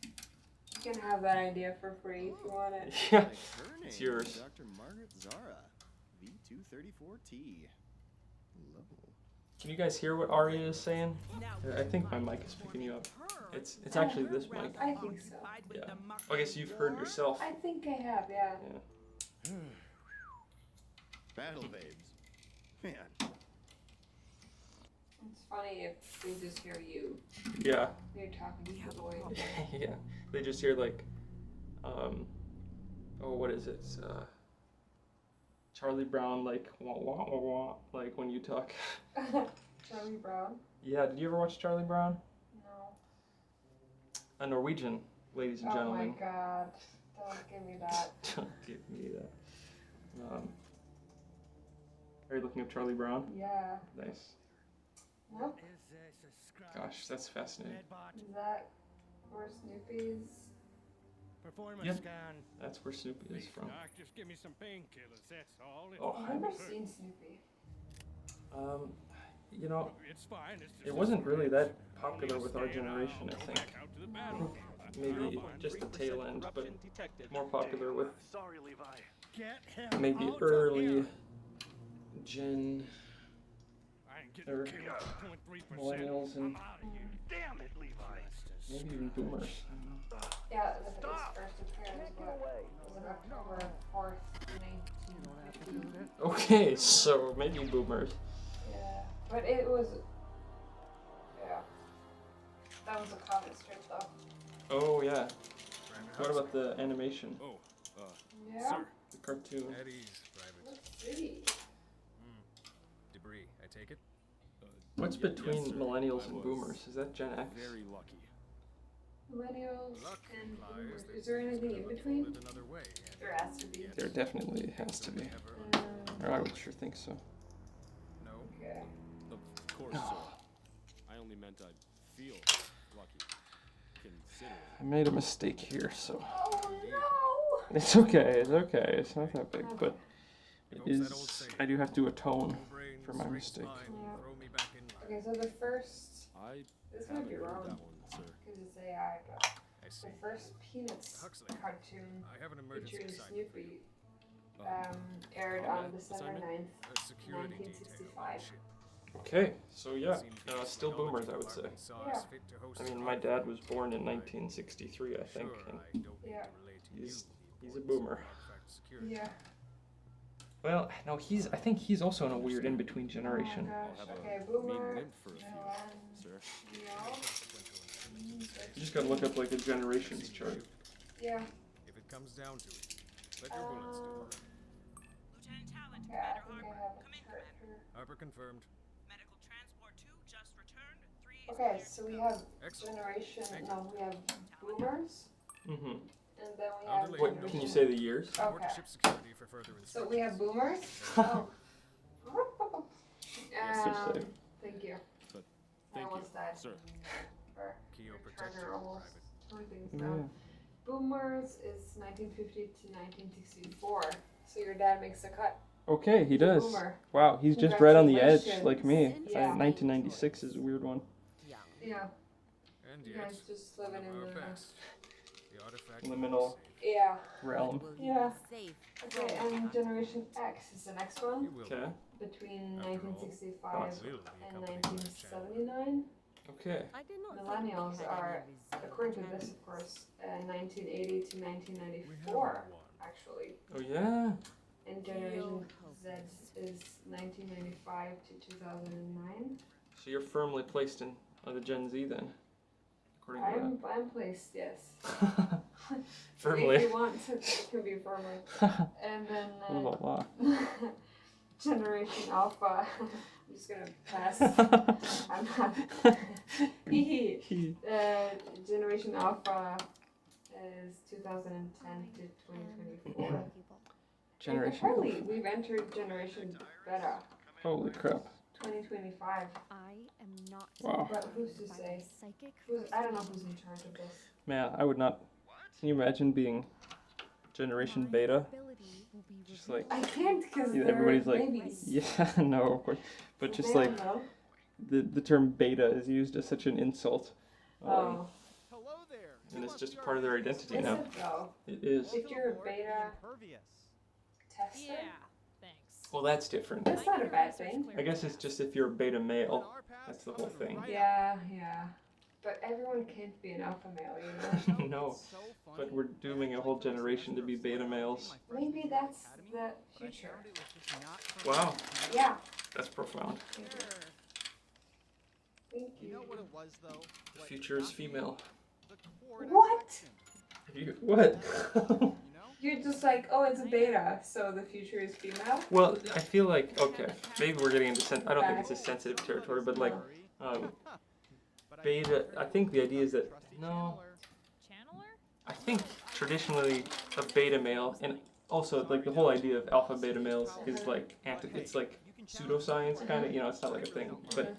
You can have that idea for free if you want it. Yeah. Like her It's name, yours. Dr. Margaret Zara, V234T. Level. Can you guys hear what Arya is saying? I think my mic is picking you up. It's actually this mic. I think so. Yeah. I guess you've heard yourself. I think I have, yeah. Yeah. Battle babes. Man. It's funny if they just hear you. Yeah. You're talking to the voice. Yeah. They just hear like, oh, what is it? Charlie Brown, like, wah, wah, wah, wah, like when you talk. Charlie Brown? Yeah, did you ever watch Charlie Brown? No. A Norwegian, ladies and gentlemen. Oh my god. Don't give me that. Don't give me that. Are you looking up Charlie Brown? Yeah. Nice. Nope. Gosh, that's fascinating. Is that where Snoopy's? Performance Yep. scan. That's where Snoopy is from. Doc, just give me some painkillers, that's all. Oh. I've never seen Snoopy. You know, It's fine. It's just it wasn't really that popular with our generation, I think. Maybe just the tail end, but more popular with maybe early gen or millennials and maybe even boomers. Yeah, the first appearance was on October 4th, 1950. Okay, so maybe boomers. Yeah, but it was, yeah, that was a comic strip though. Oh yeah. What about the animation? Oh, Yeah. The cartoon. Eddie's private. Let's see. Debris, I take it? What's between millennials and boomers? Is that Gen X? Very lucky. Millennials and boomers. Is there anything in between? There has to be. There definitely has to be. Or I would sure think so. No. Okay. Of course, sir. I only meant I'd feel lucky. Considering. I made a mistake here, so. Oh no! It's okay, it's okay. It's not that big, but it is. I do have to atone for my mistake. Yeah. Okay, so the first I This might be haven't heard wrong. that one, sir. Because it's AI, but I see. the first Peanuts Huxley, cartoon I have an emergency featuring assignment. Snoopy aired Combat on December assignment? 9th, A security detail on 1965. ship. Okay, so yeah, still boomers, I would say. Yeah. I mean, my dad was born in 1963, I think, and Yeah. he's a boomer. Yeah. Well, no, I think he's also in a weird in-between generation. Oh my gosh. Okay, Mean boomer. nymph for a few, sir. You just gotta look up like a generations chart. Yeah. If it comes down to it, let your bullets do. Lieutenant Talent, Yeah, I Commander think I Harper. have a Come in, chart Commander. here. Harper confirmed. Medical Transport 2 just returned. 3 is Okay, cleared so to we go. have Excellent. generation. Thank No, we have boomers, Mm-hmm. and then we I'll have. delay Wait, no can you generation- say the years? Report to Okay. ship security for further So instructions. we have boomers. Oh. Um, thank you. But I thank you, almost died. sir. Or Keo your protector, charger almost private. tore things Yeah. down. Boomers is 1950 to 1964. So your dad makes the cut. Okay, he does. Boomer. Wow, he's just right on the edge, Congratulations. like me. Yeah. 1996 is a weird one. Yeah. And You yet, guys just living in our the. best. The artifact Liminal Yeah. realm. Yeah. Okay, and Generation X is the next one. You will be. Okay. Between After all, 1965 will be and accompanied by the channel. 1979. Okay. Millennials are, according to this, of course, 1980 to We have 1994, one. actually. Oh yeah. And Generation Z is 1995 to 2009. So you're firmly placed in the Gen Z then, according to I'm placed, yes. that. If Firmly. you want to, it can be firmly. And then La la. Generation Alpha. I'm just gonna pass. I'm not. Generation Alpha is 2010 to 2024. Generation. Apparently, we've entered Generation Beta, Holy crap. 2025. I am not. Wow. But who's to say? Psychic. I don't know who's in charge of this. Man, I would not. Can you imagine being Generation Beta? Just like I can't because everybody's like, babies. yeah, no, of course, but just They like don't know. the term beta is used as such an insult. Oh. Hello there. And it's just part of their identity Is now. it though? It is. If you're a beta tester, Yeah, thanks. Well, that's different. that's not a bad thing. I guess it's just if you're a beta male. That's the whole thing. Yeah, yeah. But everyone can't be an alpha male, you know? No, but we're dooming a whole generation to be beta males. Maybe that's the future. Wow, Yeah. that's profound. Thank you. Thank You you. know what it was though? The future is female. What? What? You're just like, oh, it's a beta, so the future is female? Well, I feel like, okay, maybe we're getting into I don't think it's a sensitive territory, but like, beta, I think the idea is that, no, I think traditionally a beta male, and also like the whole idea of alpha beta males is like, it's like pseudoscience kind of, you know, it's not like a thing, but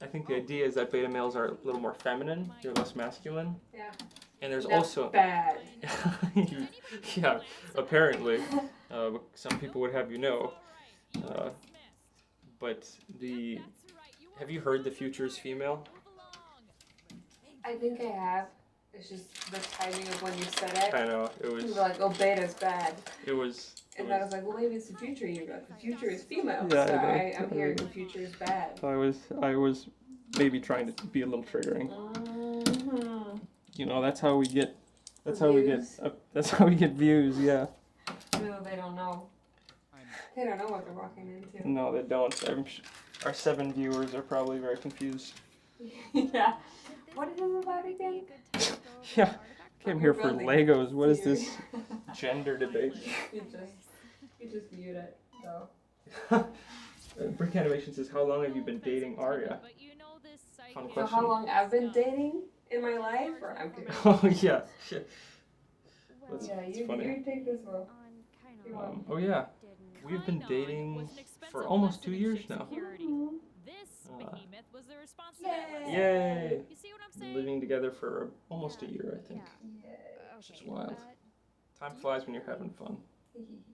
I think the idea is that beta males are a little more feminine, they're less masculine. Yeah. And there's That's also bad. yeah, apparently, some people would have you know, but have you heard the future is female? I think I have. It's just the timing of when you said it. I know it You was. were like, oh, beta's bad. It was. And I was like, well, maybe it's the future. You got the future is female. Yeah, so I know. I'm hearing the future is bad. I was maybe trying to be a little triggering. Mm-hmm. You know, that's how we get. That's Views. That's how we get views. Yeah. No, they don't know. They don't know what they're walking into. No, they don't. Our 7 viewers are probably very confused. Yeah. What is it about again? Yeah. Came here for Building Legos. What is theory. this gender debate? You just mute it, though. Brick Animation says, "How long have you been dating Arya?" Fun So question. how long I've been dating in my life, or I'm kidding. Oh yeah. That's, Yeah, that's you funny. take this one. Oh yeah, we've been dating for almost 2 years now. This behemoth was the response to that list. Yay! You see what I'm saying? Living together for almost a year, I think. Which is wild. Time flies when you're having fun.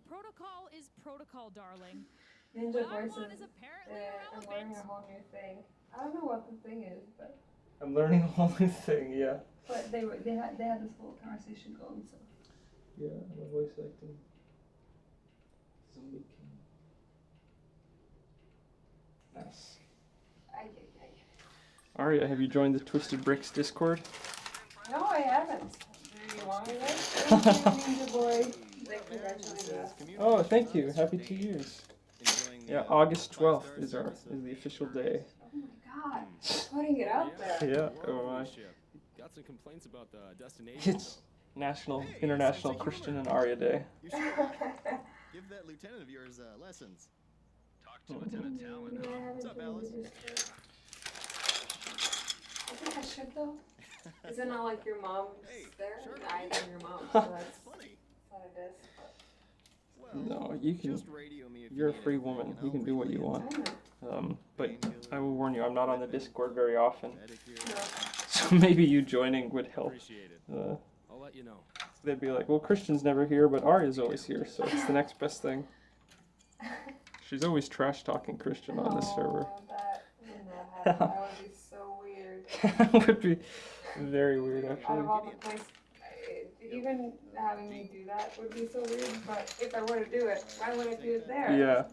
Protocol is protocol, darling. Ninja What I want voices. is apparently I'm irrelevant. learning a whole new thing. I don't know what the thing is, but I'm learning a whole new thing, yeah. they had this whole conversation going, so. Yeah, I'm a voice acting. Zombie king. Nice. Aria, have you joined the Twisted Bricks Discord? No, I haven't. Do you want me there? Thank you, Ninja Boy. Congratulations. Oh, thank you. Happy 2 years. Yeah, August 12th is the official day. Oh my god, putting it out there. Yeah, oh my. Got some complaints about the destination. It's International Christian and Aria Day. You should give that lieutenant of yours lessons. Talk to Lieutenant Talon. What's up, Alice? I think I should though. Isn't it like your mom is there? I am your mom, so that's funny. What it is. No, you can. You're a free woman. You can do what you want. But I will warn you, I'm not on the Discord very often. So maybe you joining would help. I'll let you know. They'd be like, well, Christian's never here, but Aria's always here, so it's the next best thing. She's always trash talking Christian on this server. That would be so weird. That would be very weird, Out actually. of all the places, even having me do that would be so weird, but if I were to do it, why would I do it there? Yeah.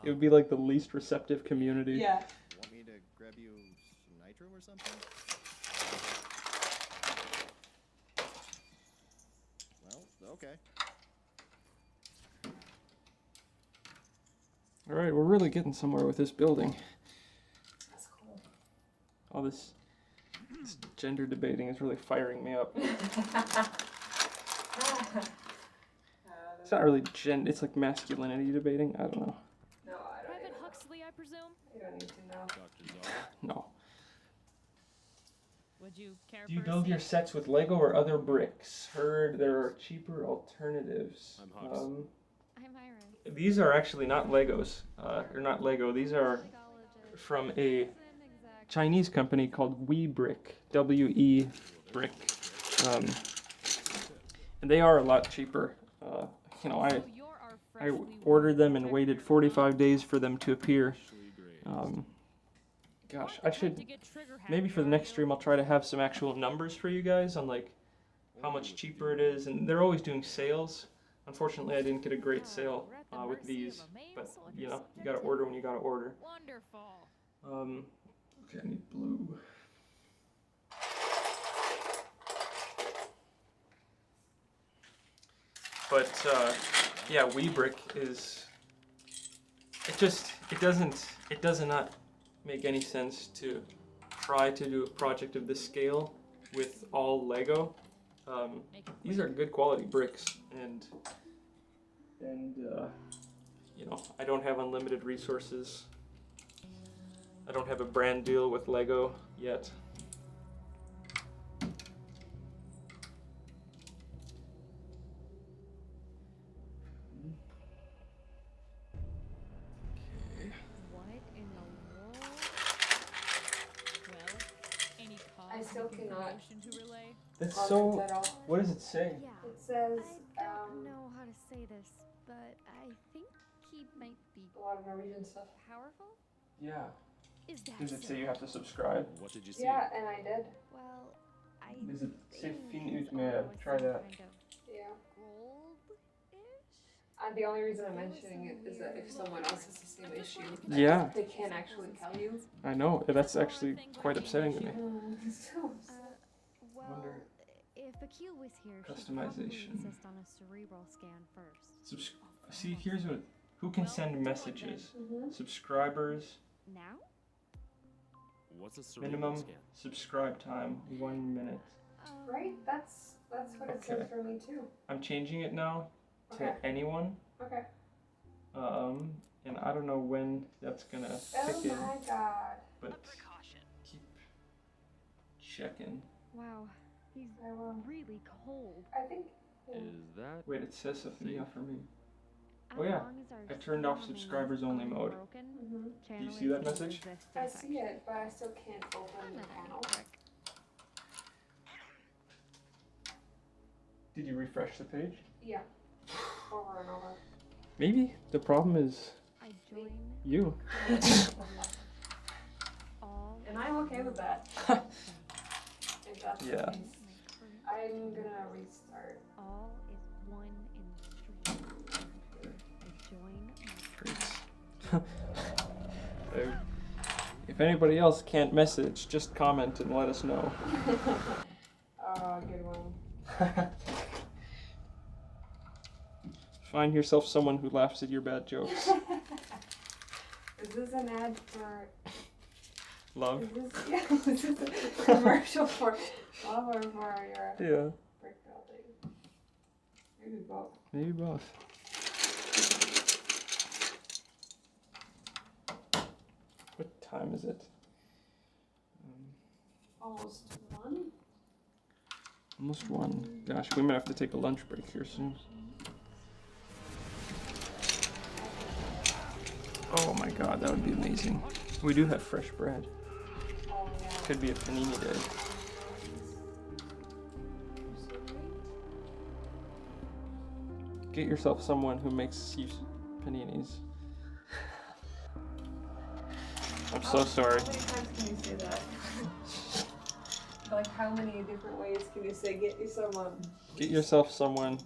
It would be like the least receptive community. Yeah. Want me to grab you some nitro or something? Well, okay. Alright, we're really getting somewhere with this building. That's cool. All this gender debating is really firing me up. It's not really it's like masculinity debating. I don't know. No, I don't Private Huxley, I presume? You don't need to know. No. Would you care Do you for build your sets with Lego or other bricks? Heard there are cheaper alternatives. I'm Ira. These are actually not Legos. They're not Lego. These are from a Chinese company called WeBrick. W-E Brick. And they are a lot cheaper. I ordered them and waited 45 days for them to appear. Gosh, I should, maybe for the next stream I'll try to have some actual numbers for you guys on like how much cheaper it is. And they're always doing sales. Unfortunately, I didn't get a great sale with these, but you know, you gotta order when you gotta order. Wonderful. Okay, I need blue. But yeah, WeBrick is. It does not make any sense to try to do a project of this scale with all Lego. These are good quality bricks, and you know, I don't have unlimited resources. I don't have a brand deal with Lego yet. What in the world? Well, any I still cannot. information to relay? That's so. What does it say? Yeah. It says, I don't know how to say this, but I think he might be a lot of Norwegian stuff. powerful? Yeah. Is that Does it so? say you have to subscribe? What did you see? Yeah, and I did. Well, I Does it say think fin ut he's med? always Try some that. kind of Yeah. gold-ish? The only reason I'm mentioning it is that if someone else has the same issue, Yeah. they can't actually tell you. I know. That's actually quite upsetting to me. Well, Wonder. if Akil was here, she'd Customization. probably insist on a cerebral scan first. See, here's what. Who can send messages? Subscribers. Now? What's a cerebral Minimum scan? subscribe time 1 minute. Right? That's what it says for me too. I'm changing it now to Okay. anyone. Okay. And I don't know when that's gonna Oh kick in, my god. but keep checking. Wow, he's really cold. I think. Is that? Wait, it says something yeah for me. As Oh yeah, long as our I turned off streaming subscribers only is mode. unbroken, Do you see that channelers can message? resist I infection. see it, but I still can't open the panel. Did you refresh the page? Yeah. Over and over. Maybe the problem is I join you. all. And I'm okay with that. If that's the Yeah. case. I'm gonna restart. All is one in the stream. I join Great. If anybody else can't message, just comment and let us know. Oh, good one. Find yourself someone who laughs at your bad jokes. Is this an ad for Love. is this a commercial for love or for your Yeah. brick building? Maybe both. Maybe both. What time is it? Almost one. Almost 1. Gosh, we might have to take a lunch break here soon. Oh my god, that would be amazing. We do have fresh bread. Oh yeah. Could be a panini day. Get yourself someone who makes you paninis. I'm so sorry. How many times can you say that? Like, how many different ways can you say get you someone? Get yourself someone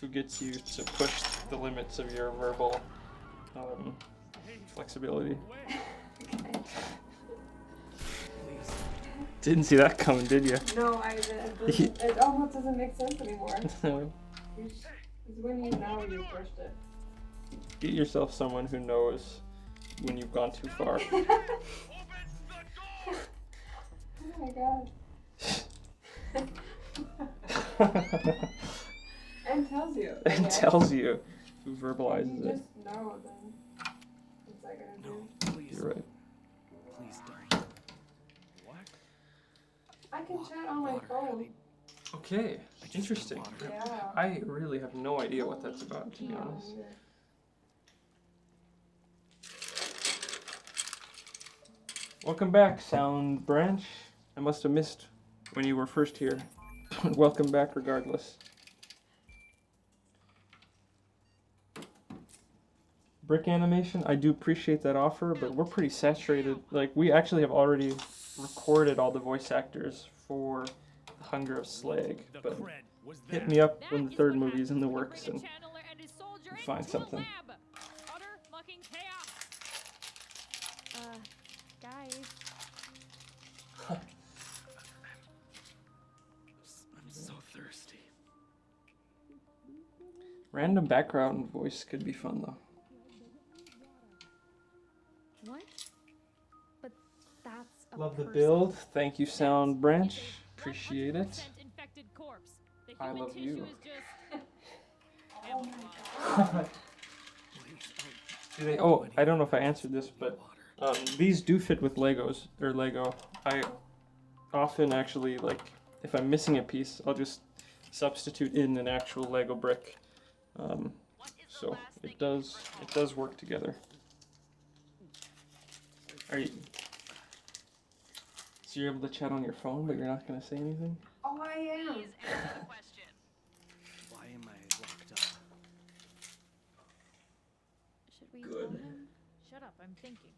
who gets you to push the limits of your verbal flexibility. Didn't see that coming, did you? No, it almost doesn't make sense anymore. It's when you know you pushed it. Get yourself someone who knows when you've gone too far. Oh my god. And tells you. And tells you. Who verbalizes You it. just know then. What's that gonna do? Please. You're right. Please don't. What? I can chat on my phone. Okay, interesting. Yeah. I really have no idea what that's about, to be honest. Welcome back, Sound Branch. I must have missed when you were first here. Welcome back regardless. Brick animation, I do appreciate that offer, but we're pretty saturated. Like, we actually have already recorded all the voice actors for the Hunger of Slag, but hit me up when the third movie's in the works and we'll find something. Guys. I'm so thirsty. Random background voice could be fun though. What? But that's a Love the person. build. Thank you, Sound Branch. Appreciate it. I love you. Oh my god. Do they, oh, I don't know if I answered this, but these do fit with Legos, or Lego. I often actually, like, if I'm missing a piece, I'll just substitute in an actual Lego brick. So it does work together. Are you, so you're able to chat on your phone, but you're not going to say anything? Oh, I am. Why am I locked up? Should we Good. tell him? Shut up, I'm thinking.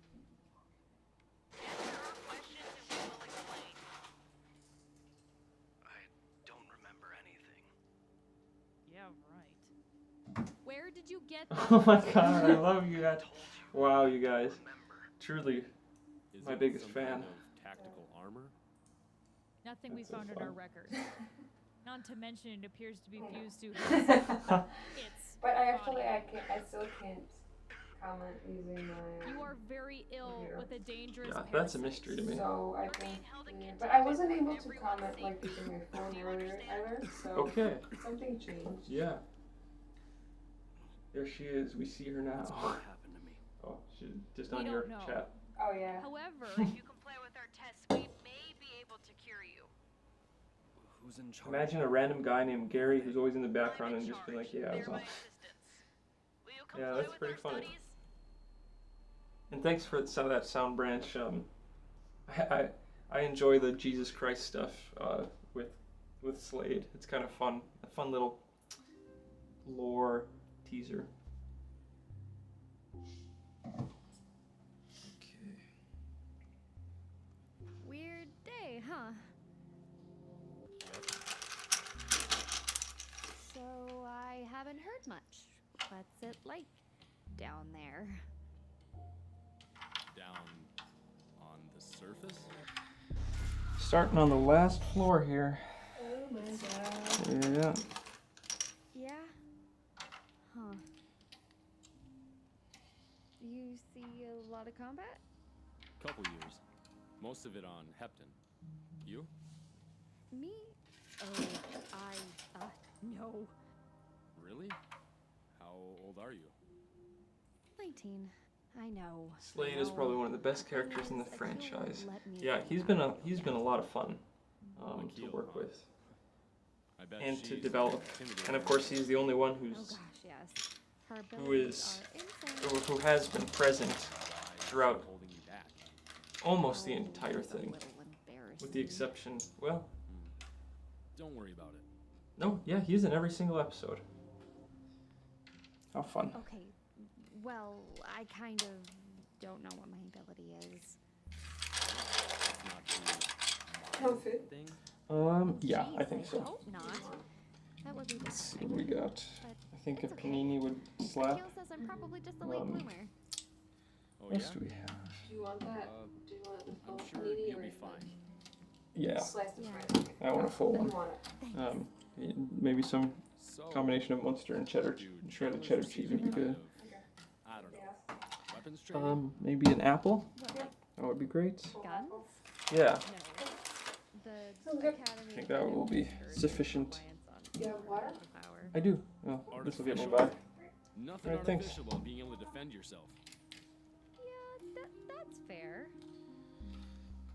I don't remember anything. Yeah, right. Where did you get Oh my god, I love you guys. Wow, you guys. Truly my biggest fan. Tactical armor? Nothing we That's so found in fun. our records. Not to mention it appears to be fused to its But I still can't comment using my. You are very ill computer. with a dangerous Yeah, that's a mystery to me. So I think, yeah, but I wasn't able to comment like using my phone earlier either. So Okay. something changed. Yeah. There she is. We see her now. What happened to me? Oh, she's just We on don't your know. chat. Oh yeah. However, if you comply with our tests, we may be able to cure you. Who's in charge? Imagine a random guy named Gary who's always in the background and just be like, yeah, I was on. Yeah, that's pretty funny. And thanks for some of that Sound Branch. I enjoy the Jesus Christ stuff with Slade. It's kind of fun. A fun little lore teaser. Weird day, huh? So I haven't heard much. What's it like down there? Down on the surface? Starting on the last floor here. Oh my god. Yeah. Yeah? Huh. You see a lot of combat? Couple years. Most of it on Hepton. You? Me? Oh, no. Really? How old are you? 19. I know. Slade is probably one of the best characters in the franchise. Yeah, he's been a lot of fun to work with and to develop. And of course, he's the only one who has been present throughout almost the entire thing, with the exception. Well, don't worry about it. No, yeah, he's in every single episode. How fun. Okay, well, I kind of don't know what my ability is. Yeah, I think so. Hope not. That would be Let's see what we got. I think if Panini would slap. Kale says I'm probably just a late bloomer. What else do we have? Do you want that? Do you want the full I'm sure panini you'll or be fine. Yeah. Slice the bread? I want a full Then one. you want it. Maybe some combination of Munster and cheddar, shredded cheddar cheese would be good. I don't know. Weapons training? Maybe an apple. That would be great. Guns? Yeah. The I think that will be sufficient. Do you have water? I do. Oh, this will get me by. Nothing Alright, thanks. artificial about being able to defend yourself. Yeah, that's fair.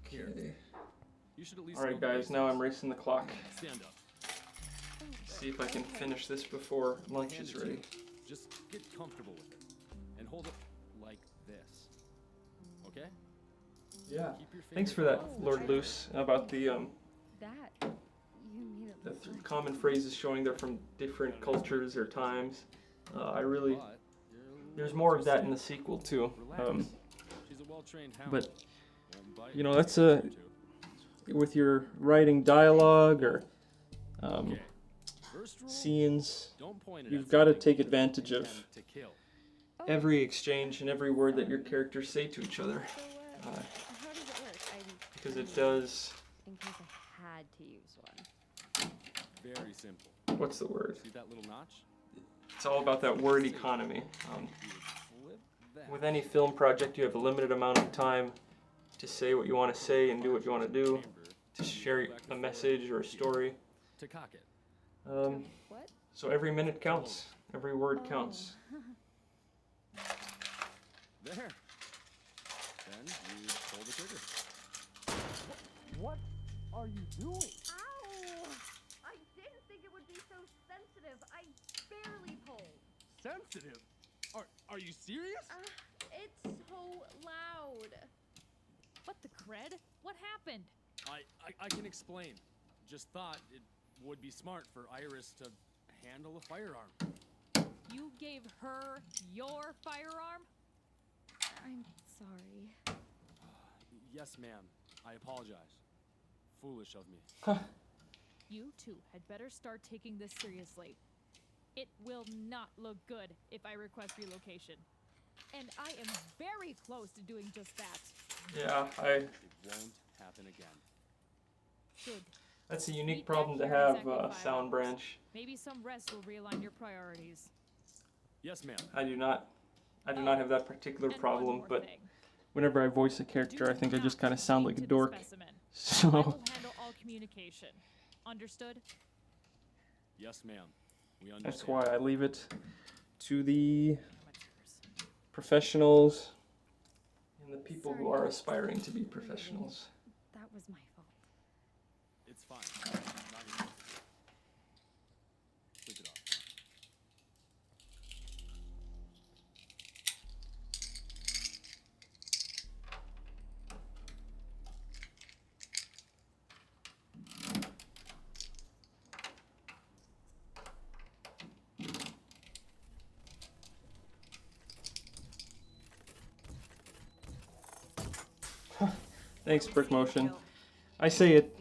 Okay. You should at least Alright, guys, now I'm racing the clock. Stand up. See if I can finish this before lunch is ready. Just get comfortable with it. And hold it like this. Okay? Yeah. Keep your Thanks for fingers that, off the Lord trigger. Luce, about the That you need it. the common phrases showing they're from different cultures or times. There's more of that in the sequel too. She's a well-trained hound. But Won't bite you know, if that's you want to. with your writing dialogue or Okay. First rule, scenes, don't point it you've at got to something take you advantage of intend to kill. every exchange and every word that your characters say to each other, How does it work? because it does. In case I had to use one. Very simple. What's the word? See that little notch? It's all about that word economy. Flip that. With any film project, you have a limited amount of time to say what you want to say and do what you want to do, to share a message or a story. To cock it. What? So every minute counts. Every word counts. There. Then you pull the trigger. What are you doing? Ow! I didn't think it would be so sensitive. I barely pulled. Sensitive? Are you serious? It's so loud. What the cred? What happened? I can explain. Just thought it would be smart for Iris to handle a firearm. You gave her your firearm? I'm sorry. Yes, ma'am. I apologize. Foolish of me. You two had better start taking this seriously. It will not look good if I request relocation. And I am very close to doing just that. Yeah, It won't happen again. Good. that's a unique Meet problem to back here in have, exactly 5 Sound hours. Branch. Maybe some rest will realign your priorities. Yes, ma'am. I do not have that particular And one problem, more but thing. whenever I voice a character, I think I just kind of sound like a Speak to the dork. specimen. I So will handle all communication. Understood? Yes, ma'am. We understand. that's why I leave it to the professionals and the people who are aspiring to be professionals. That was my fault. It's fine. Not your fault. Sleep it off. Thanks, Brick Motion. I say it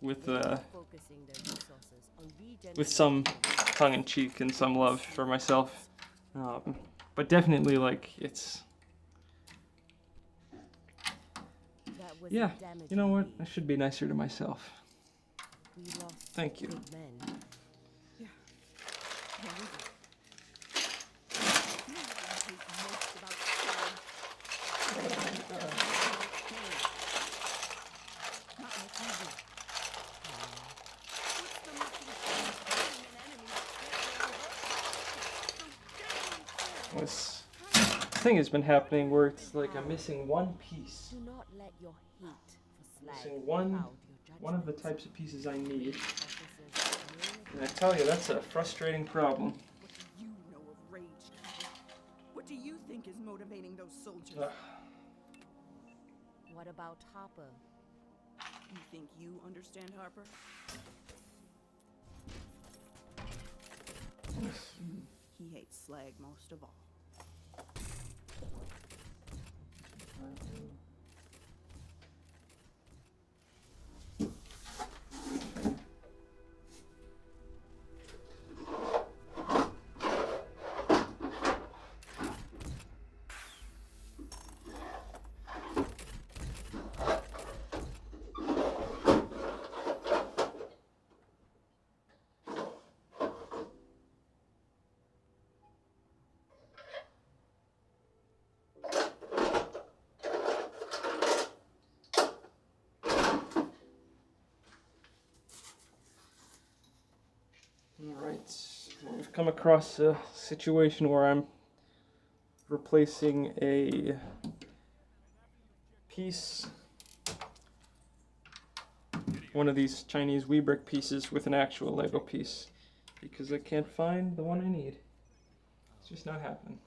with some tongue-in-cheek and some love for myself, but definitely like it's. Yeah, you know what? I should be nicer to myself. Thank you. This thing has been happening where it's like I'm missing one piece. Do not let your hate for slag Missing one cloud your of the types of pieces I need. And I tell you, that's a frustrating problem. What do you know of rage, Captain? What do you think is motivating those soldiers? What about Harper? You think you understand Harper? He hates Slag most of all. Alright, we've come across a situation where I'm replacing a piece, one of these Chinese Weebrick pieces, with an actual Lego piece, because I can't find the one I need. It's just not happening.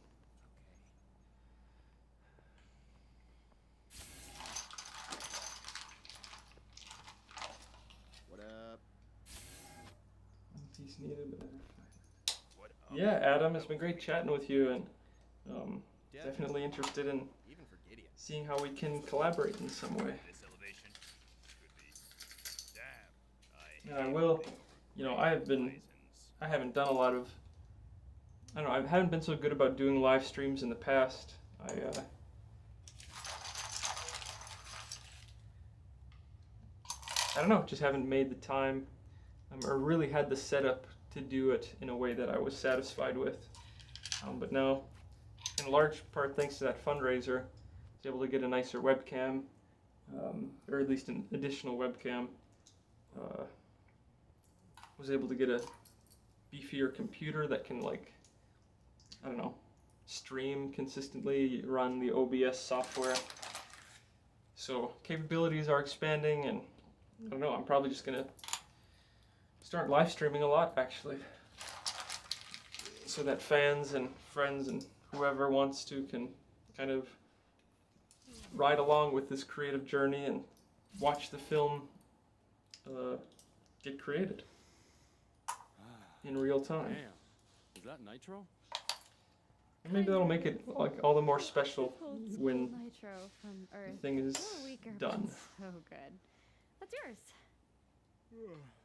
What up? Piece needed, but yeah, Adam, it's been great chatting with you, and definitely interested in seeing how we can collaborate in some way. And I will, you know, I haven't done a lot of, I don't know, I haven't been so good about doing live streams in the past. I don't know, just haven't made the time, or really had the setup to do it in a way that I was satisfied with. But now, in large part thanks to that fundraiser, I was able to get a nicer webcam, or at least an additional webcam. Was able to get a beefier computer that can, like, I don't know, stream consistently, run the OBS software. So capabilities are expanding, and I don't know, I'm probably just gonna start live streaming a lot, actually, so that fans and friends and whoever wants to can kind of ride along with this creative journey and watch the film get created in real time. Damn. Is that nitro? And maybe that'll make it like all the more special when Nitro from Earth. the thing is done. So good. That's yours.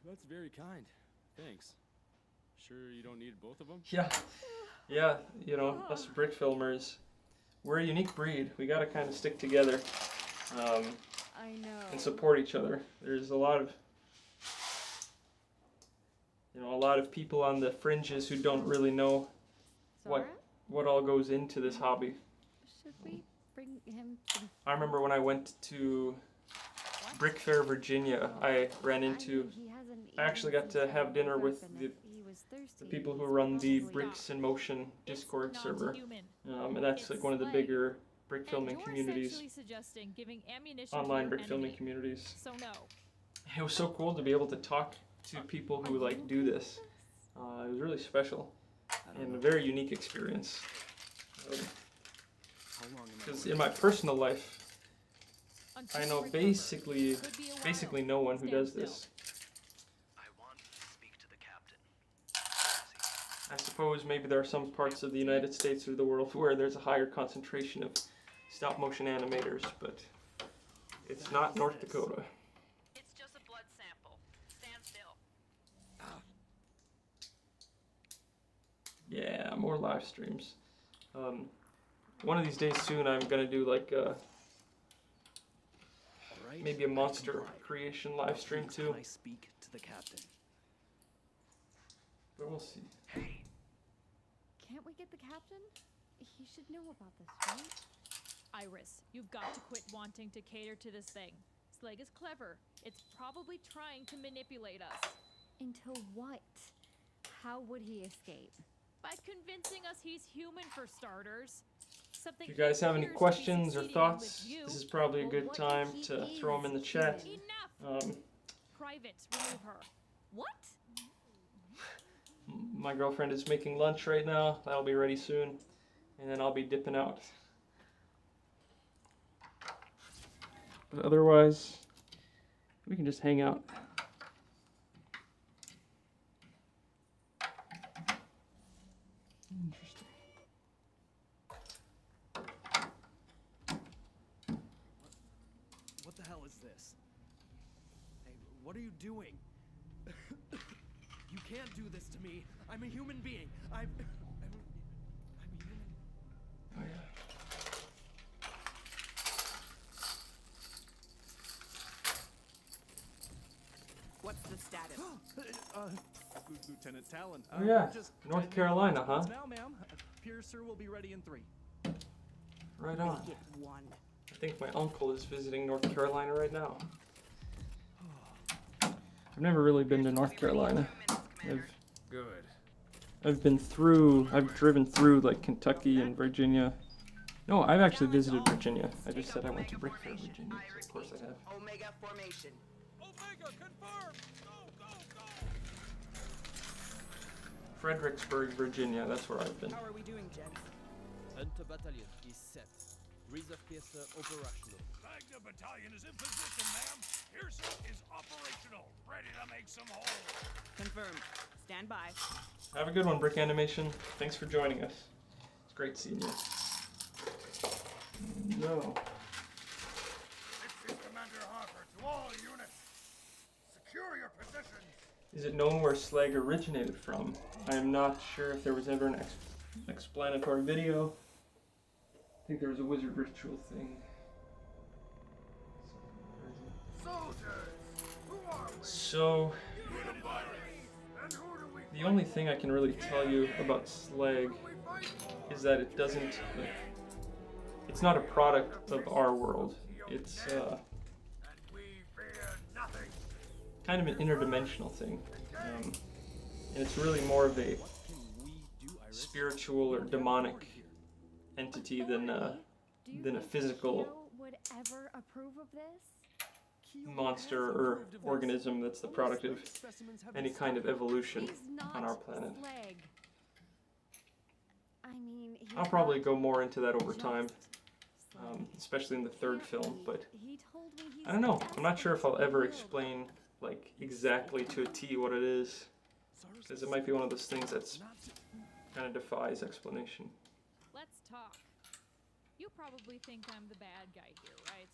That's very kind. Thanks. Sure you don't need both of them? Yeah, you know, us brick filmers, we're a unique breed. We gotta kind of stick together I know. and support each other. There's a lot of, you know, a lot of people on the fringes who don't really know what all goes into this hobby. Should we bring him some... I remember when I went to Brick Fair, Virginia, I ran into, I actually got to have dinner with the people who run the Bricks in Motion Discord server, and that's like one of the bigger brick filming communities, online brick filming communities. So no. It was so cool to be able to talk to people who like do this. It was really special and a very unique experience. Because in my personal life, I know basically no one who does this. I suppose maybe there are some parts of the United States or the world where there's a higher concentration of stop motion animators, but It's not North Dakota. It's just a blood sample. Stand still. Yeah, more live streams. One of these days soon, I'm gonna do like maybe a monster creation live stream too. Can I speak to the captain? But we'll see. Can't we get the captain? He should know about this, right? Iris, you've got to quit wanting to cater to this thing. Slag is clever. It's probably trying to manipulate us. Into what? How would he escape? By convincing us he's human for starters. Something If you guys have any appears to be questions or succeeding thoughts, with you. this is probably a good time to throw them in the chat. Private, remove her. What? My girlfriend is making lunch right now. That'll be ready soon. And then I'll be dipping out. But otherwise, we can just hang out. Interesting. What the hell is this? Hey, what are you doing? You can't do this to me. I'm a human being. I'm a human. Oh yeah. What's the status? Lieutenant Talon. Oh yeah, Just North Carolina, huh? now, ma'am. Piercer will be ready in 3. Right on. Get one. I think my uncle is visiting North Carolina right now. I've never really been to North Carolina. I've driven through like Kentucky and Virginia. No, I've actually visited Virginia. I just said I went to Brickfair, Virginia, so of course I have. Omega formation. Omega, confirm! Go, go, go! Fredericksburg, Virginia, that's where I've been. How are we doing, gents? Hunter Battalion is set. Reserve Piercer operational. Magna Battalion is in position, ma'am. Piercer is operational. Ready to make some holes. Confirmed. Stand by. Have a good one, Brick Animation. Thanks for joining us. It's great seeing you. No. This is Commander Harper to all units. Secure your positions. Is it known where Slag originated from? I am not sure if there was ever an explanatory video. I think there was a wizard ritual thing. Soldiers, who are we? So, the only thing I can really tell you about Slag is that it doesn't, like, it's not a product of our world. It's kind of an interdimensional thing. And it's really more of a spiritual or demonic entity than a physical would ever approve of this? monster or organism that's the product of any kind of evolution on our planet. Slag. I mean, I'll probably go more into that over time, especially in the 3rd film, but I don't know. I'm not sure if I'll ever explain like exactly to a T what it is, because it might be one of those things that's kind of defies explanation. Let's talk. You probably think I'm the bad guy here, right?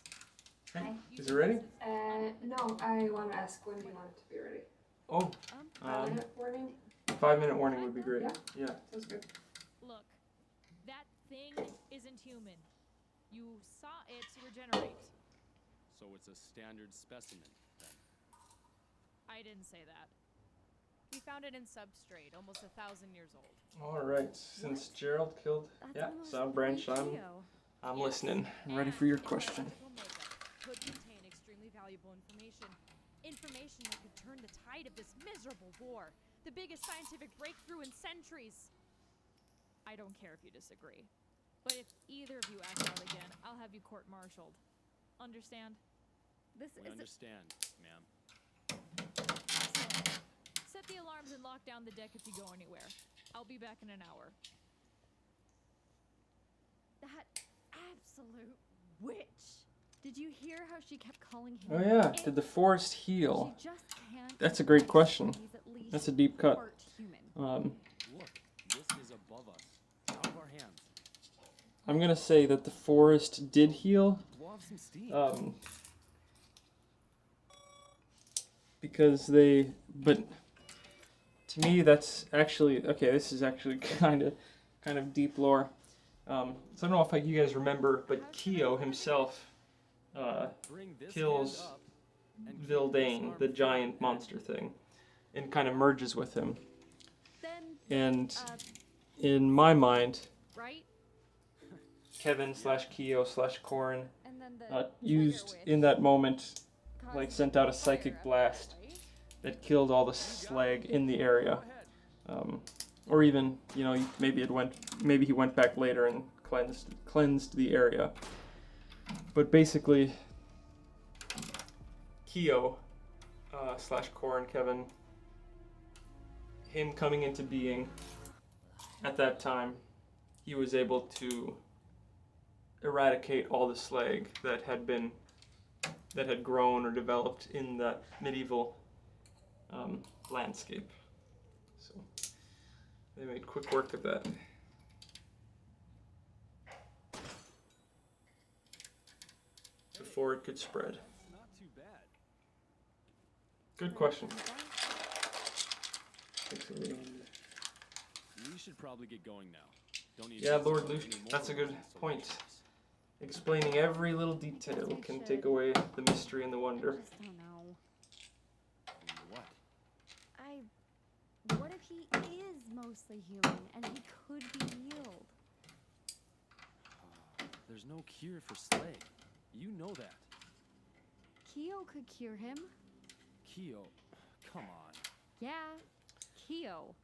Hey, is it ready? No, I want to ask when do you want it to be ready? Oh, 5-minute warning? 5-minute warning would be great. Yeah. Yeah. Sounds good. Look, that thing isn't human. You saw it regenerate. So it's a standard specimen, then. I didn't say that. We found it in substrate, almost 1,000 years old. All right. Since Gerald killed, Sound Branch, I'm listening. I'm ready for your question. Could contain extremely valuable information. Information that could turn the tide of this miserable war. The biggest scientific breakthrough in centuries. I don't care if you disagree. But if either of you act out again, I'll have you court-martialed. Understand? We understand, ma'am. Set the alarms and lock down the deck if you go anywhere. I'll be back in an hour. That absolute witch. Did you hear how she kept calling him? Oh yeah, did the forest heal? She just can't. That's a great question. That's a deep cut. Look, this is above us, out of our hands. I'm gonna say that the forest did heal. Blow off some steam. because but to me that's actually, okay, this is actually kind of deep lore. So I don't know if you guys remember, but Kyo himself kills Vildane, the giant monster thing, and kind of merges with him. And in my mind, Kevin / Kyo / Corrin used in that moment, like sent out a psychic blast that killed all the slag in the area. Or even, you know, maybe he went back later and cleansed the area. But basically, Kyo / Corrin, Kevin, him coming into being at that time, he was able to eradicate all the slag that had grown or developed in that medieval landscape. So they made quick work of that. Before it could spread. Not too bad. Good question. We should probably get going now. Don't need Yeah, Lord Luke, that's a good point. Explaining every little detail can take away the mystery and the wonder. I just don't know. What? What if he is mostly human and he could be healed? There's no cure for slag. You know that. Kyo could cure him. Kyo, come on. Yeah, Kyo.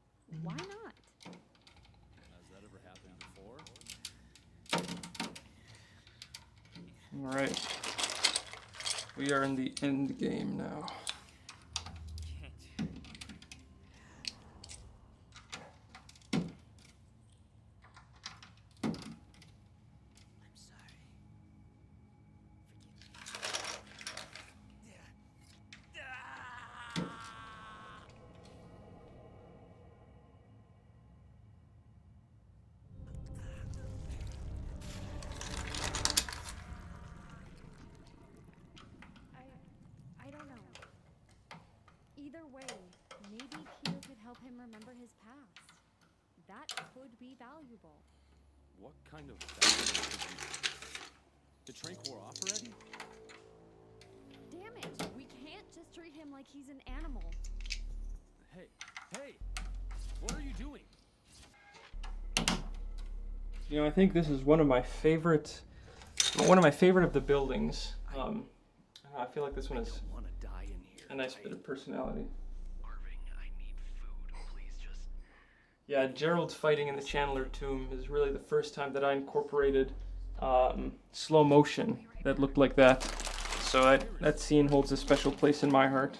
Why not? Has that ever happened before? Alright. We are in the end game now. I don't know. Either way, maybe Kyo could help him remember his past. That could be valuable. What kind of value could you... Did Tranquil off already? Damn it! We can't just treat him like he's an animal. Hey! What are you doing? You know, I think this is one of my favorite of the buildings. I feel like this one has a nice bit of personality. Yeah, Gerald's fighting in the Chandler tomb is really the first time that I incorporated slow motion that looked like that. So that scene holds a special place in my heart.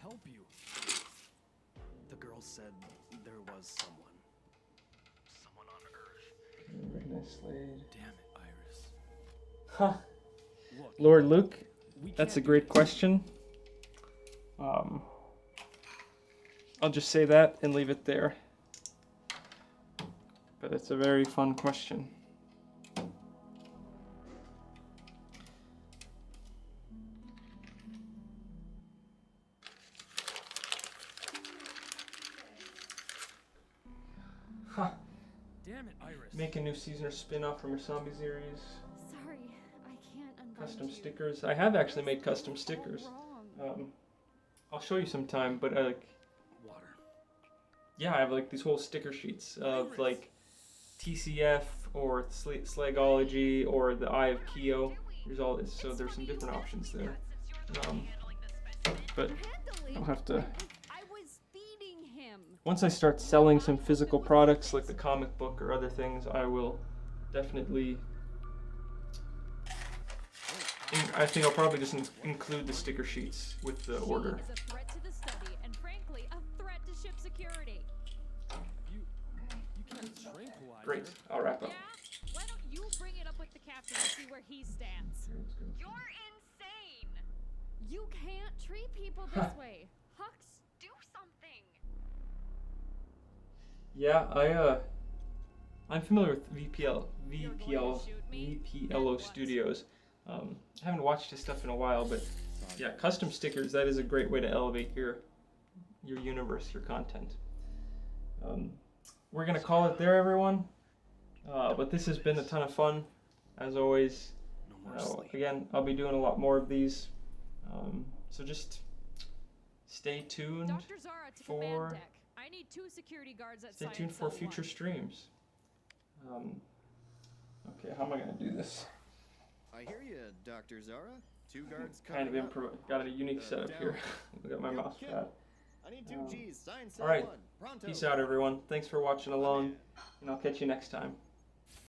Help you. The girl said there was someone on Earth. Very nicely. Damn it, Iris. Huh. Look, Lord Luke, that's a great question. I'll just say that and leave it there. But it's a very fun question. Huh. Damn it, Iris. Make a new season or spin-off from your zombie series. Sorry, I can't unbind Custom you. stickers. I have actually made custom stickers. I'll show you sometime, but Water. yeah, I have like these whole sticker sheets of like TCF or Slagology or the Eye of Kyo. There's all this, so there's some different options there. But I'll have to. I was feeding him. Once I start selling some physical products like the comic book or other things, I will definitely. I think I'll probably just include the sticker sheets with the order. Is a threat to the study and frankly a threat to ship security. You can't tranquilize Great. her. I'll wrap up. Yeah? Why don't you bring it up with the so we'll see where he stands. You're insane! You can't treat people this way. Hux, Do something! Yeah, I'm familiar with VPLO Studios. I haven't watched his stuff in a while, but yeah, custom stickers, that is a great way to elevate your universe, your content. We're gonna call it there, everyone. But this has been a ton of fun, as always. Again, I'll be doing a lot more of these, so just stay tuned Dr. Zara to for command deck. I need 2 security guards at stay Science tuned for Cell future 1. streams. Okay, how am I gonna do this? I hear you, Dr. Zara. 2 guards Kind of coming up. got a unique setup down. here. I got my mouse kid. pad. I need 2 G's. Science All right, Cell 1. Pronto. peace out, everyone. Thanks for watching along, and I'll catch you next time.